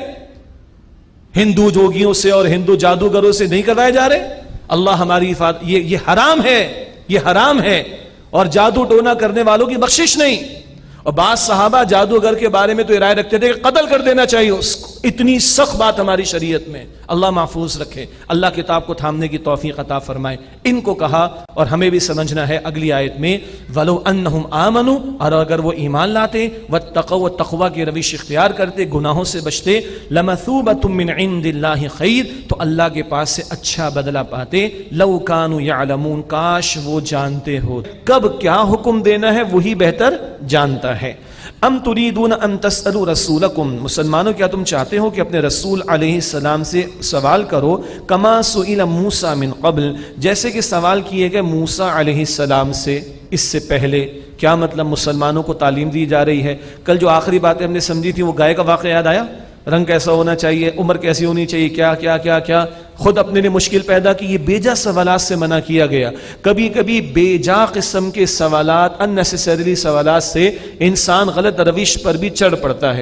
ہندو جوگیوں سے اور ہندو جادوگروں سے نہیں کرائے جا رہے؟ اللہ ہماری حفاظت، یہ حرام ہے، یہ حرام ہے، اور جادو ٹونا کرنے والوں کی بخشش نہیں۔ اور بعض صحابہ جادوگر کے بارے میں تو یہ رائے رکھتے تھے کہ قتل کر دینا چاہیے اس کو، اتنی سخت بات ہماری شریعت میں۔ اللہ محفوظ رکھے، اللہ کتاب کو تھامنے کی توفیق عطا فرمائے۔ ان کو کہا، اور ہمیں بھی سمجھنا ہے اگلی آیت میں، وَلَوْ أَنَّهُمْ آمَنُوا، اور اگر وہ ایمان لاتے، وَاتَّقَوْا، و تقوی کی روش اختیار کرتے، گناہوں سے بچتے، لَمَثُوبَةٌ مِّنْ عِندِ اللَّهِ خَيْرٌ، تو اللہ کے پاس سے اچھا بدلہ پاتے، لَوْ كَانُوا يَعْلَمُونَ، کاش وہ جانتے ہو کب کیا حکم دینا ہے، وہی بہتر جانتا ہے۔ ام تريدون ان تسألوا رسولکم، مسلمانوں کیا تم چاہتے ہو کہ اپنے رسول علیہ السلام سے سوال کرو، کما سئل موسیٰ من قبل، جیسے کہ سوال کیے گئے موسیٰ علیہ السلام سے اس سے پہلے۔ کیا مطلب؟ مسلمانوں کو تعلیم دی جا رہی ہے۔ کل جو آخری باتیں ہم نے سمجھی تھی، وہ گائے کا واقعہ یاد آیا؟ رنگ کیسا ہونا چاہیے، عمر کیسی ہونی چاہیے، کیا کیا کیا کیا، خود اپنے لیے مشکل پیدا کی۔ یہ بیجا سوالات سے منع کیا گیا۔ کبھی کبھی بیجا قسم کے سوالات، unnecessarily سوالات سے انسان غلط روش پر بھی چل پڑتا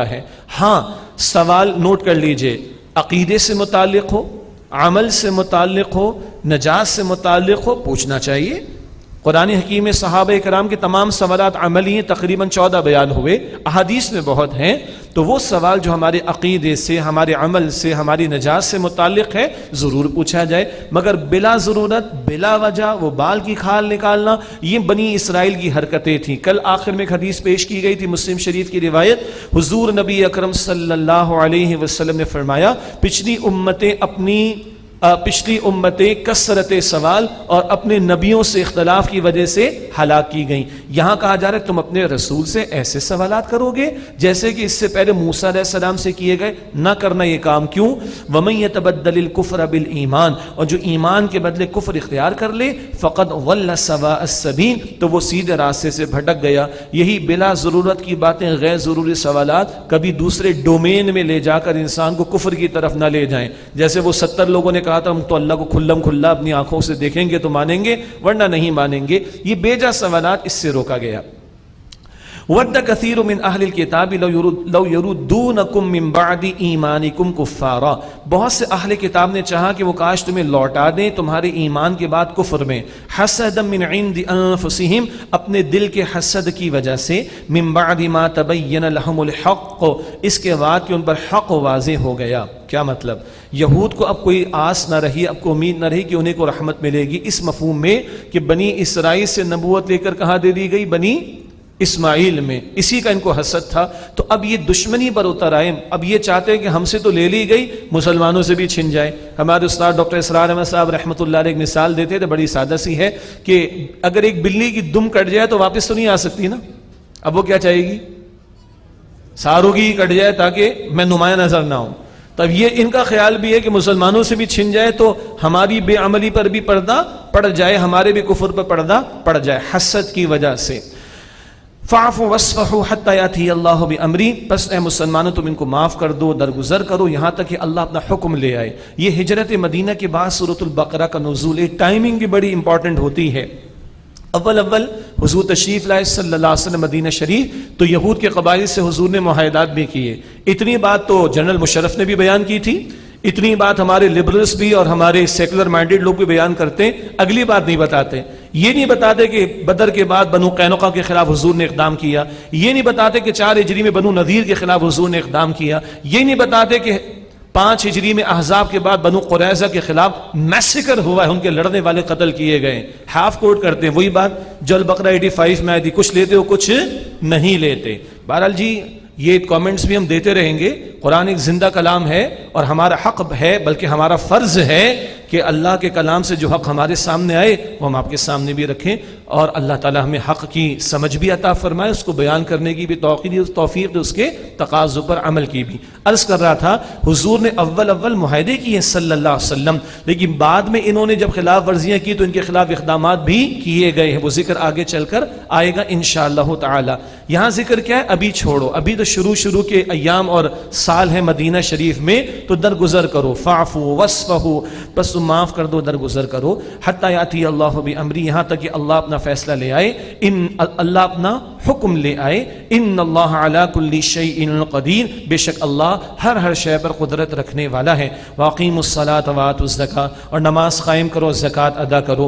ہے۔ ہاں، سوال نوٹ کر لیجئے، عقیدے سے متعلق ہو، عمل سے متعلق ہو، نجات سے متعلق ہو، پوچھنا چاہیے۔ قرآن حکیم میں صحابہ کرام کے تمام سوالات عملی ہیں، تقریباً 14 بیان ہوئے، احادیث میں بہت ہیں۔ تو وہ سوال جو ہمارے عقیدے سے، ہمارے عمل سے، ہماری نجات سے متعلق ہے، ضرور پوچھا جائے، مگر بلا ضرورت، بلا وجہ وہ بال کی کھال نکالنا، یہ بنی اسرائیل کی حرکتیں تھیں۔ کل آخر میں ایک حدیث پیش کی گئی تھی، مسلم شریف کی روایت، حضور نبی اکرم صلی اللہ علیہ وسلم نے فرمایا، پچھلی امتیں کثرت سوال اور اپنے نبیوں سے اختلاف کی وجہ سے ہلاک کی گئیں۔ یہاں کہا جا رہا ہے تم اپنے رسول سے ایسے سوالات کرو گے جیسے کہ اس سے پہلے موسیٰ علیہ السلام سے کیے گئے، نہ کرنا یہ کام۔ کیوں؟ وَمَن يَتَبَدَّلِ الْكُفْرَ بِالْإِيمَانِ، اور جو ایمان کے بدلے کفر اختیار کر لے، فَقَدْ ضَلَّ سَوَاءَ السَّبِيلِ، تو وہ سیدھے راستے سے بھٹک گیا۔ یہی بلا ضرورت کی باتیں، غیر ضروری سوالات کبھی دوسرے ڈومین میں لے جا کر انسان کو کفر کی طرف نہ لے جائیں۔ جیسے وہ 70 لوگوں نے کہا تھا ہم تو اللہ کو کھلم کھلا اپنی آنکھوں سے دیکھیں گے تو مانیں گے، ورنہ نہیں مانیں گے۔ یہ بیجا سوالات اس سے روکا گیا۔ وَدَّ كَثِيرٌ مِّنْ أَهْلِ الْكِتَابِ لَوْ يَرُدُّونَكُم مِّن بَعْدِ إِيمَانِكُمْ كُفَّارًا، بہت سے اہل کتاب نے چاہا کہ وہ کاش تمہیں لوٹا دیں تمہارے ایمان کے بعد کفر میں، حَسَدًا مِّنْ عِندِ أَنفُسِهِمْ، اپنے دل کے حسد کی وجہ سے، مِّن بَعْدِ مَا تَبَيَّنَ لَهُمُ الْحَقُّ، اس کے بعد کہ ان پر حق واضح ہو گیا۔ کیا مطلب؟ یہود کو اب کوئی آس نہ رہی، اب کو امید نہ رہی کہ انہیں کو رحمت ملے گی، اس مفہوم میں کہ بنی اسرائیل سے نبوت لے کر کہاں دے دی گئی؟ بنی اسماعیل میں، اسی کا ان کو حسد تھا۔ تو اب یہ دشمنی پر اتر آئے، اب یہ چاہتے ہیں کہ ہم سے تو لے لی گئی، مسلمانوں سے بھی چھن جائے۔ ہمارے استاد ڈاکٹر اسرار احمد صاحب رحمۃ اللہ علیہ ایک مثال دیتے تھے، بڑی سادہ سی ہے، کہ اگر ایک بلی کی دم کٹ جائے تو واپس تو نہیں آ سکتی نا، اب وہ کیا چاہے گی؟ ساروں کی کٹ جائے تاکہ میں نمایاں نظر نہ ہوں۔ تب یہ ان کا خیال بھی ہے کہ مسلمانوں سے بھی چھن جائے تو ہماری بے عملی پر بھی پردہ پڑ جائے، ہمارے بھی کفر پر پردہ پڑ جائے، حسد کی وجہ سے۔ فَاعْفُوا وَاصْفَحُوا حَتَّى يَأْتِيَ اللَّهُ بِأَمْرِهِ، پس اے مسلمانوں تم ان کو معاف کر دو، درگزر کرو یہاں تک کہ اللہ اپنا حکم لے آئے۔ یہ ہجرت مدینہ کے بعد سورۃ البقرہ کا نزول، ایک ٹائمنگ بھی بڑی امپورٹنٹ ہوتی ہے۔ اول حضور تشریف لائے صلی اللہ علیہ وسلم مدینہ شریف، تو یہود کے قبائل سے حضور نے معاہدات بھی کیے۔ اتنی بات تو جنرل مشرف نے بھی بیان کی تھی، اتنی بات ہمارے لبرلز بھی اور ہمارے سیکولر مائنڈڈ لوگ بھی بیان کرتے ہیں، اگلی بات نہیں بتاتے۔ یہ نہیں بتاتے کہ بدر کے بعد بنو قینقاع کے خلاف حضور نے اقدام کیا، یہ نہیں بتاتے کہ 4 ہجری میں بنو نذیر کے خلاف حضور نے اقدام کیا، یہ نہیں بتاتے کہ 5 ہجری میں احزاب کے بعد بنو قریظہ کے خلاف میسیکر ہوا ہے، ان کے لڑنے والے قتل کیے گئے۔ ہاف کوٹ کرتے ہیں، وہی بات جو البقرہ 85 میں آئی تھی، کچھ لیتے ہو کچھ نہیں لیتے۔ بہرحال جی یہ کامنٹس بھی ہم دیتے رہیں گے، قرآن ایک زندہ کلام ہے اور ہمارا حق ہے، بلکہ ہمارا فرض ہے کہ اللہ کے کلام سے جو حق ہمارے سامنے آئے وہ ہم آپ کے سامنے بھی رکھیں، اور اللہ تعالی ہمیں حق کی سمجھ بھی عطا فرمائے، اس کو بیان کرنے کی بھی توفیق دے، اس کے تقاضوں پر عمل کی بھی۔ عرض کر رہا تھا حضور نے اول معاہدے کیے صلی اللہ علیہ وسلم، لیکن بعد میں انہوں نے جب خلاف ورزیاں کی تو ان کے خلاف اقدامات بھی کیے گئے ہیں، وہ ذکر آگے چل کر آئے گا انشاءاللہ تعالی۔ یہاں ذکر کیا ہے؟ ابھی چھوڑو، ابھی تو شروع کے ایام اور سال ہے مدینہ شریف میں، تو درگزر کرو۔ فاعفوا واصفحوا، پس تم معاف کر دو، درگزر کرو، حتی یاتی اللہ بامری، یہاں تک کہ اللہ اپنا فیصلہ لے آئے، اللہ اپنا حکم لے آئے، ان اللہ علی کل شیء قدیر، بے شک اللہ ہر شے پر قدرت رکھنے والا ہے، واقیموا الصلاۃ وآتوا الزکاۃ، اور نماز قائم کرو، زکوٰۃ ادا کرو،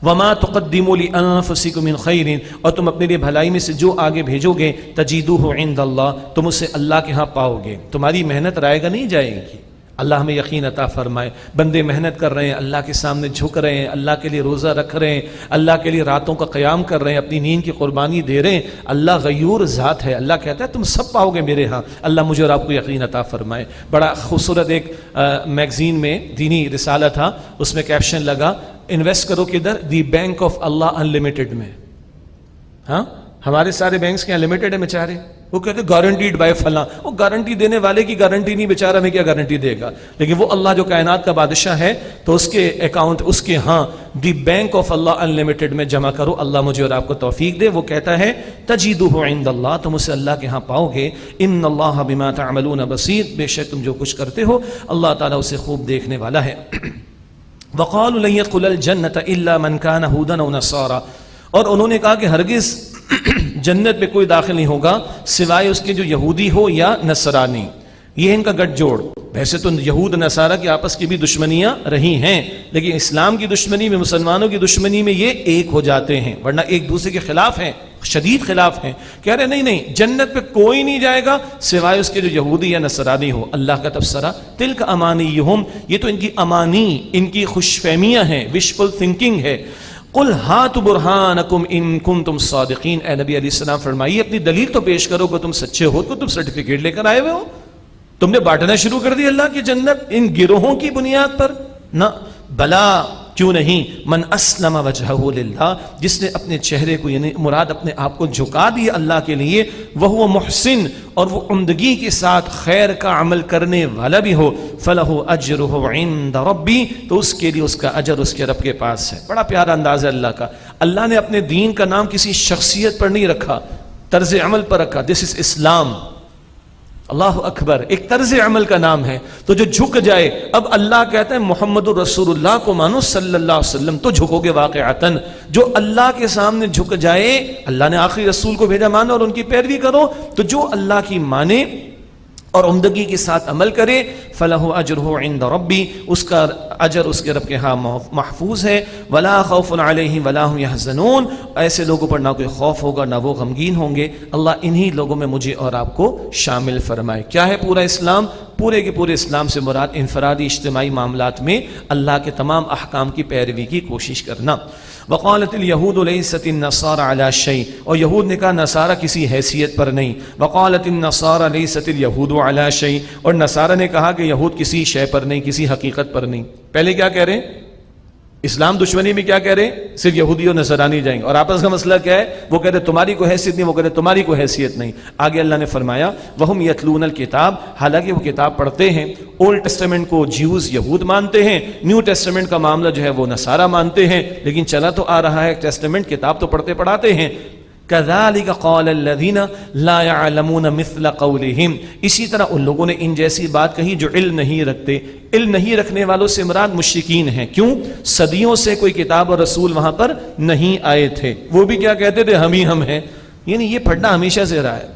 وما تقدموا لانفسکم من خیر، اور تم اپنے لیے بھلائی میں سے جو آگے بھیجو گے، تجدوہ عند اللہ، تم اسے اللہ کے ہاں پاؤ گے، تمہاری محنت رائے گا نہیں جائے گی۔ اللہ ہمیں یقین عطا فرمائے۔ بندے محنت کر رہے ہیں، اللہ کے سامنے جھک رہے ہیں، اللہ کے لیے روزہ رکھ رہے ہیں، اللہ کے لیے راتوں کا قیام کر رہے ہیں، اپنی نیند کی قربانی دے رہے ہیں، اللہ غیور ذات ہے، اللہ کہتا ہے تم سب پاؤ گے میرے ہاں، اللہ مجھے اور آپ کو یقین عطا فرمائے۔ بڑا خوبصورت ایک میگزین میں دینی رسالہ تھا، اس میں کیپشن لگا، انویسٹ کرو کدھر؟ The bank of Allah unlimited میں۔ ہاں ہمارے سارے بینکس کے انلمیٹڈ ہیں بیچارے، وہ کہتے ہیں گارنٹیڈ بائی فلاں، وہ گارنٹی دینے والے کی گارنٹی نہیں، بیچارہ ہمیں کیا گارنٹی دے گا، لیکن وہ اللہ جو کائنات کا بادشاہ ہے تو اس کے اکاؤنٹ، اس کے ہاں the bank of Allah unlimited میں جمع کرو، اللہ مجھے اور آپ کو توفیق دے۔ وہ کہتا ہے تجدوہ عند اللہ، تم اسے اللہ کے ہاں پاؤ گے، ان اللہ بما تعملون بصیر، بے شک تم جو کچھ کرتے ہو اللہ تعالیٰ اسے خوب دیکھنے والا ہے۔ وقالوا لن يدخل الجنة الا من كان هودا او نصارى، اور انہوں نے کہا کہ ہرگز جنت میں کوئی داخل نہیں ہوگا سوائے اس کے جو یہودی ہو یا نصرانی۔ یہ ان کا گٹھ جوڑ، ویسے تو یہود نصارہ کی آپس کی بھی دشمنیاں رہی ہیں، لیکن اسلام کی دشمنی میں، مسلمانوں کی دشمنی میں یہ ایک ہو جاتے ہیں، ورنہ ایک دوسرے کے خلاف ہیں، شدید خلاف ہیں۔ کہہ رہے نہیں جنت پہ کوئی نہیں جائے گا سوائے اس کے جو یہودی یا نصرانی ہو۔ اللہ کا تبصرہ، تلک امانیہم، یہ تو ان کی امانی، ان کی خوش فہمیاں ہیں، وشفل تھنکنگ ہے۔ قل ہاتوا برہانکم ان کنتم صادقین، اے نبی علیہ السلام فرمائیے اپنی دلیل تو پیش کرو کہ تم سچے ہو، تو تم سرٹیفکیٹ لے کر آئے ہوئے ہو؟ تم نے بانٹنا شروع کر دی اللہ کی جنت ان گروہوں کی بنیاد پر؟ نہ، بلا، کیوں نہیں، من اسلم وجہہ للہ، جس نے اپنے چہرے کو، یعنی مراد اپنے آپ کو جھکا دیا اللہ کے لیے، وہو محسن، اور وہ عمدگی کے ساتھ خیر کا عمل کرنے والا بھی ہو، فلہ اجرہ عند ربی، تو اس کے لیے اس کا اجر اس کے رب کے پاس ہے۔ بڑا پیارا انداز ہے اللہ کا۔ اللہ نے اپنے دین کا نام کسی شخصیت پر نہیں رکھا، طرز عمل پر رکھا، دس از اسلام۔ اللہ اکبر، ایک طرز عمل کا نام ہے، تو جو جھک جائے، اب اللہ کہتا ہے محمد الرسول اللہ کو مانو صلی اللہ علیہ وسلم، تو جھکو گے واقعتاً۔ جو اللہ کے سامنے جھک جائے، اللہ نے آخری رسول کو بھیجا مانو اور ان کی پیروی کرو، تو جو اللہ کی مانے اور عمدگی کے ساتھ عمل کرے، فلہ اجرہ عند ربی، اس کا اجر اس کے رب کے ہاں محفوظ ہے۔ ولا خوف علیہم ولا هم يحزنون، ایسے لوگوں پر نہ کوئی خوف ہوگا نہ وہ غمگین ہوں گے۔ اللہ انہی لوگوں میں مجھے اور آپ کو شامل فرمائے۔ کیا ہے پورا اسلام؟ پورے کے پورے اسلام سے مراد انفرادی اجتماعی معاملات میں اللہ کے تمام احکام کی پیروی کی کوشش کرنا۔ وقالت الیہود لیست النصارى علی شیء، اور یہود نے کہا نصارہ کسی حیثیت پر نہیں۔ وقالت النصارى لیست الیہود علی شیء، اور نصارہ نے کہا کہ یہود کسی شے پر نہیں، کسی حقیقت پر نہیں۔ پہلے کیا کہہ رہے ہیں؟ اسلام دشمنی میں کیا کہہ رہے ہیں؟ صرف یہودی اور نصرانی جائیں گے، اور آپس کا مسئلہ کیا ہے؟ وہ کہتے ہیں تمہاری کوئی حیثیت نہیں، وہ کہتے ہیں تمہاری کوئی حیثیت نہیں۔ آگے اللہ نے فرمایا وہم یتلون الکتاب، حالانکہ وہ کتاب پڑھتے ہیں۔ اولڈ ٹیسٹمنٹ کو جیوز یہود مانتے ہیں، نیو ٹیسٹمنٹ کا معاملہ جو ہے وہ نصارہ مانتے ہیں، لیکن چلا تو آ رہا ہے ٹیسٹمنٹ، کتاب تو پڑھتے پڑھاتے ہیں۔ كذلك قال الذين لا يعلمون مثل قولهم، اسی طرح ان لوگوں نے ان جیسی بات کہی جو علم نہیں رکھتے۔ علم نہیں رکھنے والوں سے مراد مشرکین ہیں۔ کیوں؟ صدیوں سے کوئی کتاب اور رسول وہاں پر نہیں آئے تھے، وہ بھی کیا کہتے تھے؟ ہم ہی ہم ہیں۔ یعنی یہ پڑھنا ہمیشہ سے رہا ہے،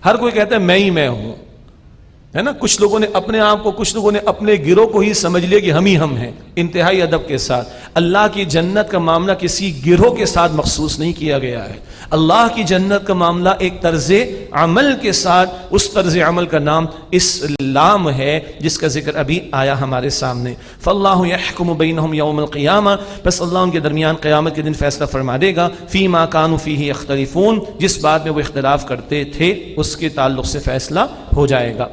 ہر کوئی کہتا ہے میں ہی میں ہوں، ہے نا؟ کچھ لوگوں نے اپنے آپ کو، کچھ لوگوں نے اپنے گروہ کو ہی سمجھ لیا کہ ہم ہی ہم ہیں، انتہائی ادب کے ساتھ۔ اللہ کی جنت کا معاملہ کسی گروہ کے ساتھ مخصوص نہیں کیا گیا ہے۔ اللہ کی جنت کا معاملہ ایک طرز عمل کے ساتھ، اس طرز عمل کا نام اسلام ہے، جس کا ذکر ابھی آیا ہمارے سامنے۔ فاللہ یحکم بینہم یوم القیامہ، بس اللہ ان کے درمیان قیامت کے دن فیصلہ فرما دے گا۔ فیما کانوا فیہ یختلفون، جس بات میں وہ اختلاف کرتے تھے اس کے تعلق سے فیصلہ ہو جائے گا۔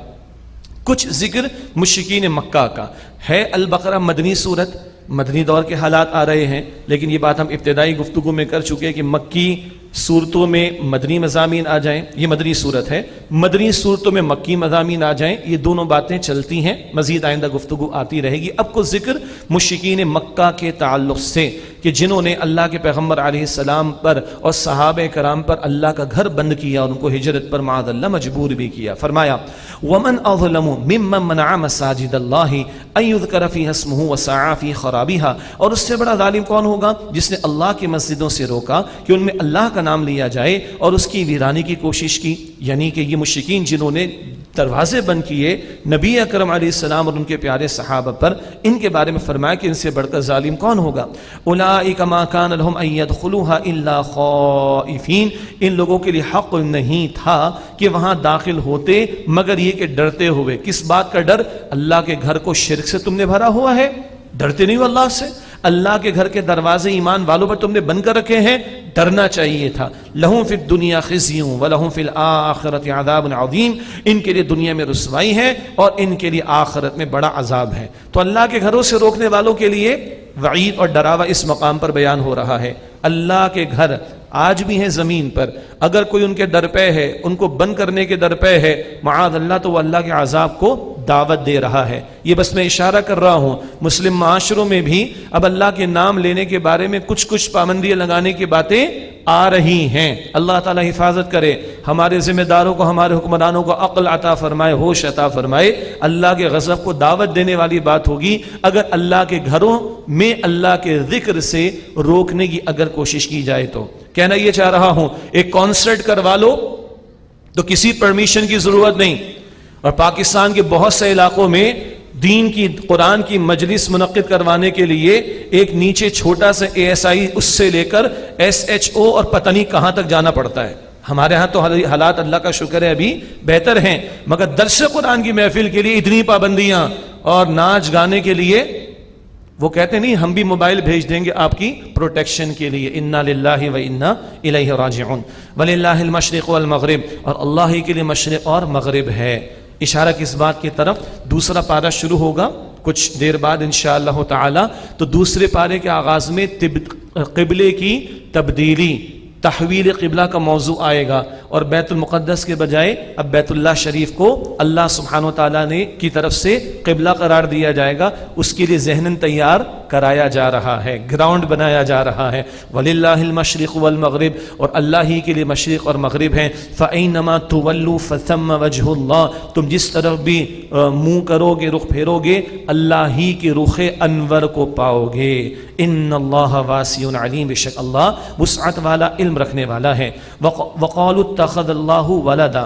کچھ ذکر مشرکین مکہ کا ہے۔ البقرہ مدنی صورت، مدنی دور کے حالات آ رہے ہیں، لیکن یہ بات ہم ابتدائی گفتگو میں کر چکے کہ مکی صورتوں میں مدنی مضامین آ جائیں، یہ مدنی صورت ہے، مدنی صورتوں میں مکی مضامین آ جائیں، یہ دونوں باتیں چلتی ہیں، مزید آئندہ گفتگو آتی رہے گی۔ اب کو ذکر مشرکین مکہ کے تعلق سے کہ جنہوں نے اللہ کے پیغمبر علیہ السلام پر اور صحابہ کرام پر اللہ کا گھر بند کیا اور ان کو ہجرت پر معاذ اللہ مجبور بھی کیا. فرمایا وَمَنْ أَظْلَمُ مِمَّنْ مَنَعَ مَسَاجِدَ اللَّهِ أَنْ يُذْكَرَ فِيهَا اسْمُهُ وَسَعَى فِي خَرَابِهَا. اور اس سے بڑا ظالم کون ہوگا جس نے اللہ کی مسجدوں سے روکا کہ ان میں اللہ کا نام لیا جائے اور اس کی ویرانی کی کوشش کی. یعنی کہ یہ مشرکین جنہوں نے دروازے بند کیے نبی اکرم علیہ السلام اور ان کے پیارے صحابہ پر، ان کے بارے میں فرمایا کہ ان سے بڑھ کر ظالم کون ہوگا. اولئک ما کان لهم ان يدخلوها الا خائفین. ان لوگوں کے لیے حق نہیں تھا کہ وہاں داخل ہوتے مگر یہ کہ ڈرتے ہوئے. کس بات کا ڈر؟ اللہ کے گھر کو شرک سے تم نے بھرا ہوا ہے، ڈرتے نہیں ہو اللہ سے. اللہ کے گھر کے دروازے ایمان والوں پر تم نے بند کر رکھے ہیں، ڈرنا چاہیے تھا. لہم فی الدنیا خزی ولہم فی الآخرۃ عذاب عظیم. ان کے لیے دنیا میں رسوائی ہے اور ان کے لیے آخرت میں بڑا عذاب ہے. تو اللہ کے گھروں سے روکنے والوں کے لیے وعید اور ڈراوا اس مقام پر بیان ہو رہا ہے. اللہ کے گھر آج بھی ہیں زمین پر، اگر کوئی ان کے در پہ ہے، ان کو بند کرنے کے در پہ ہے، معاذ اللہ، تو وہ اللہ کے عذاب کو دعوت دے رہا ہے. یہ بس میں اشارہ کر رہا ہوں، مسلم معاشروں میں بھی اب اللہ کے نام لینے کے بارے میں کچھ پابندیاں لگانے کی باتیں آ رہی ہیں. اللہ تعالیٰ حفاظت کرے، ہمارے ذمہ داروں کو، ہمارے حکمرانوں کو عقل عطا فرمائے، ہوش عطا فرمائے. اللہ کے غضب کو دعوت دینے والی بات ہوگی اگر اللہ کے گھروں میں اللہ کے ذکر سے روکنے کی اگر کوشش کی جائے تو. کہنا یہ چاہ رہا ہوں ایک کانسرٹ کروا لو تو کسی پرمیشن کی ضرورت نہیں. اور پاکستان کے بہت سے علاقوں میں دین کی، قرآن کی مجلس منعقد کروانے کے لیے ایک نیچے چھوٹا سا ASI اس سے لے کر SHO اور پتہ نہیں کہاں تک جانا پڑتا ہے. ہمارے ہاں تو حالات اللہ کا شکر ہے ابھی بہتر ہیں، مگر درس قرآن کی محفل کے لیے اتنی پابندیاں اور ناچ گانے کے لیے وہ کہتے نہیں ہم بھی موبائل بھیج دیں گے آپ کی پروٹیکشن کے لیے. انا للہ و انا الیہ راجعون. وللہ المشرق والمغرب. اور اللہ ہی کے لیے مشرق اور مغرب ہے. اشارہ کس بات کی طرف؟ دوسرا پارہ شروع ہوگا کچھ دیر بعد انشاءاللہ تعالی. تو دوسرے پارے کے آغاز میں قبلے کی تبدیلی، تحویل قبلہ کا موضوع آئے گا اور بیت المقدس کے بجائے اب بیت اللہ شریف کو اللہ سبحانہ و تعالیٰ نے کی طرف سے قبلہ قرار دیا جائے گا. اس کے لیے ذہناً تیار کرایا جا رہا ہے، گراؤنڈ بنایا جا رہا ہے. وَلِلَّهِ الْمَشْرِقُ وَالْمَغْرِبُ. اور اللہ ہی کے لیے مشرق اور مغرب ہیں. فَأَيْنَمَا تُوَلُّوا فَثَمَّ وَجْهُ اللَّهِ. تم جس طرف بھی منہ کرو گے، رخ پھیرو گے، اللہ ہی کے رخ انور کو پاؤ گے. ان اللہ واسع علیم. بے شک اللہ وسعت والا، علم رکھنے والا ہے. وقالوا اتخذ اللہ ولدا.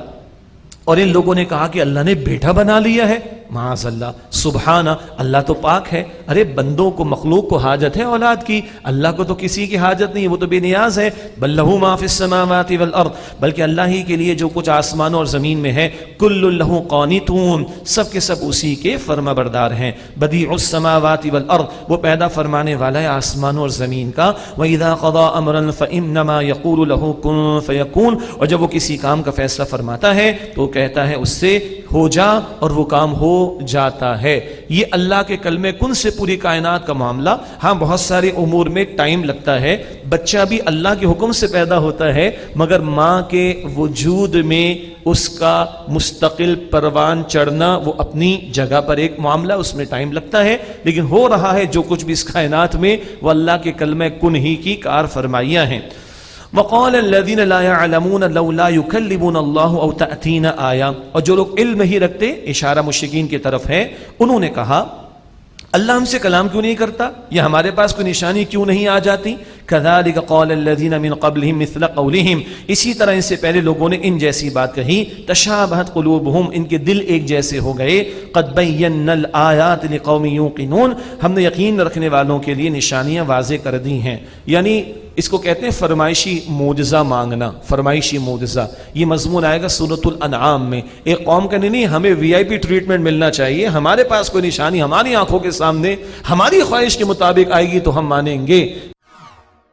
اور ان لوگوں نے کہا کہ اللہ نے بیٹا بنا لیا ہے. معاذ اللہ، سبحانہ، اللہ تو پاک ہے. ارے بندوں کو، مخلوق کو حاجت ہے اولاد کی، اللہ کو تو کسی کی حاجت نہیں، وہ تو بے نیاز ہے. بل لہ ما فی السماوات والارض. بلکہ اللہ ہی کے لیے جو کچھ آسمانوں اور زمین میں ہے. کل لہ قانتون. سب کے سب اسی کے فرما بردار ہیں. بدیع السماوات والارض. وہ پیدا فرمانے والا ہے آسمانوں اور زمین کا. وَإِذَا قَضَىٰ أَمْرًا فَإِنَّمَا يَقُولُ لَهُ كُن فَيَكُونُ. اور جب وہ کسی کام کا فیصلہ فرماتا ہے تو کہتا ہے اس سے ہو جا، اور وہ کام ہو جاتا ہے. یہ اللہ کے کلمے کن سے پوری کائنات کا معاملہ. ہاں بہت سارے امور میں ٹائم لگتا ہے. بچہ بھی اللہ کے حکم سے پیدا ہوتا ہے، مگر ماں کے وجود میں اس کا مستقل پروان چڑھنا وہ اپنی جگہ پر ایک معاملہ، اس میں ٹائم لگتا ہے. لیکن ہو رہا ہے جو کچھ بھی اس کائنات میں وہ اللہ کے کلمے کن ہی کی کار فرمائیاں ہیں. وقال الذين لا يعلمون لولا يكلمون الله او تأتينا آية. اور جو لوگ علم ہی رکھتے، اشارہ مشرکین کی طرف ہے، انہوں نے کہا اللہ ہم سے کلام کیوں نہیں کرتا، یا ہمارے پاس کوئی نشانی کیوں نہیں آ جاتی. كذلك قال الذين من قبلهم مثل قولهم. اسی طرح ان سے پہلے لوگوں نے ان جیسی بات کہی. تشابهت قلوبهم. ان کے دل ایک جیسے ہو گئے. قد بينا الآيات لقوم يوقنون. ہم نے یقین رکھنے والوں کے لیے نشانیاں واضح کر دی ہیں. یعنی اس کو کہتے ہیں فرمائشی معجزہ مانگنا. فرمائشی معجزہ یہ مضمون آئے گا سورۃ الانعام میں. ایک قوم کا نہیں، ہمیں VIP ٹریٹمنٹ ملنا چاہیے، ہمارے پاس کوئی نشانی ہماری آنکھوں کے سامنے ہماری خواہش کے مطابق آئے گی تو ہم مانیں گے.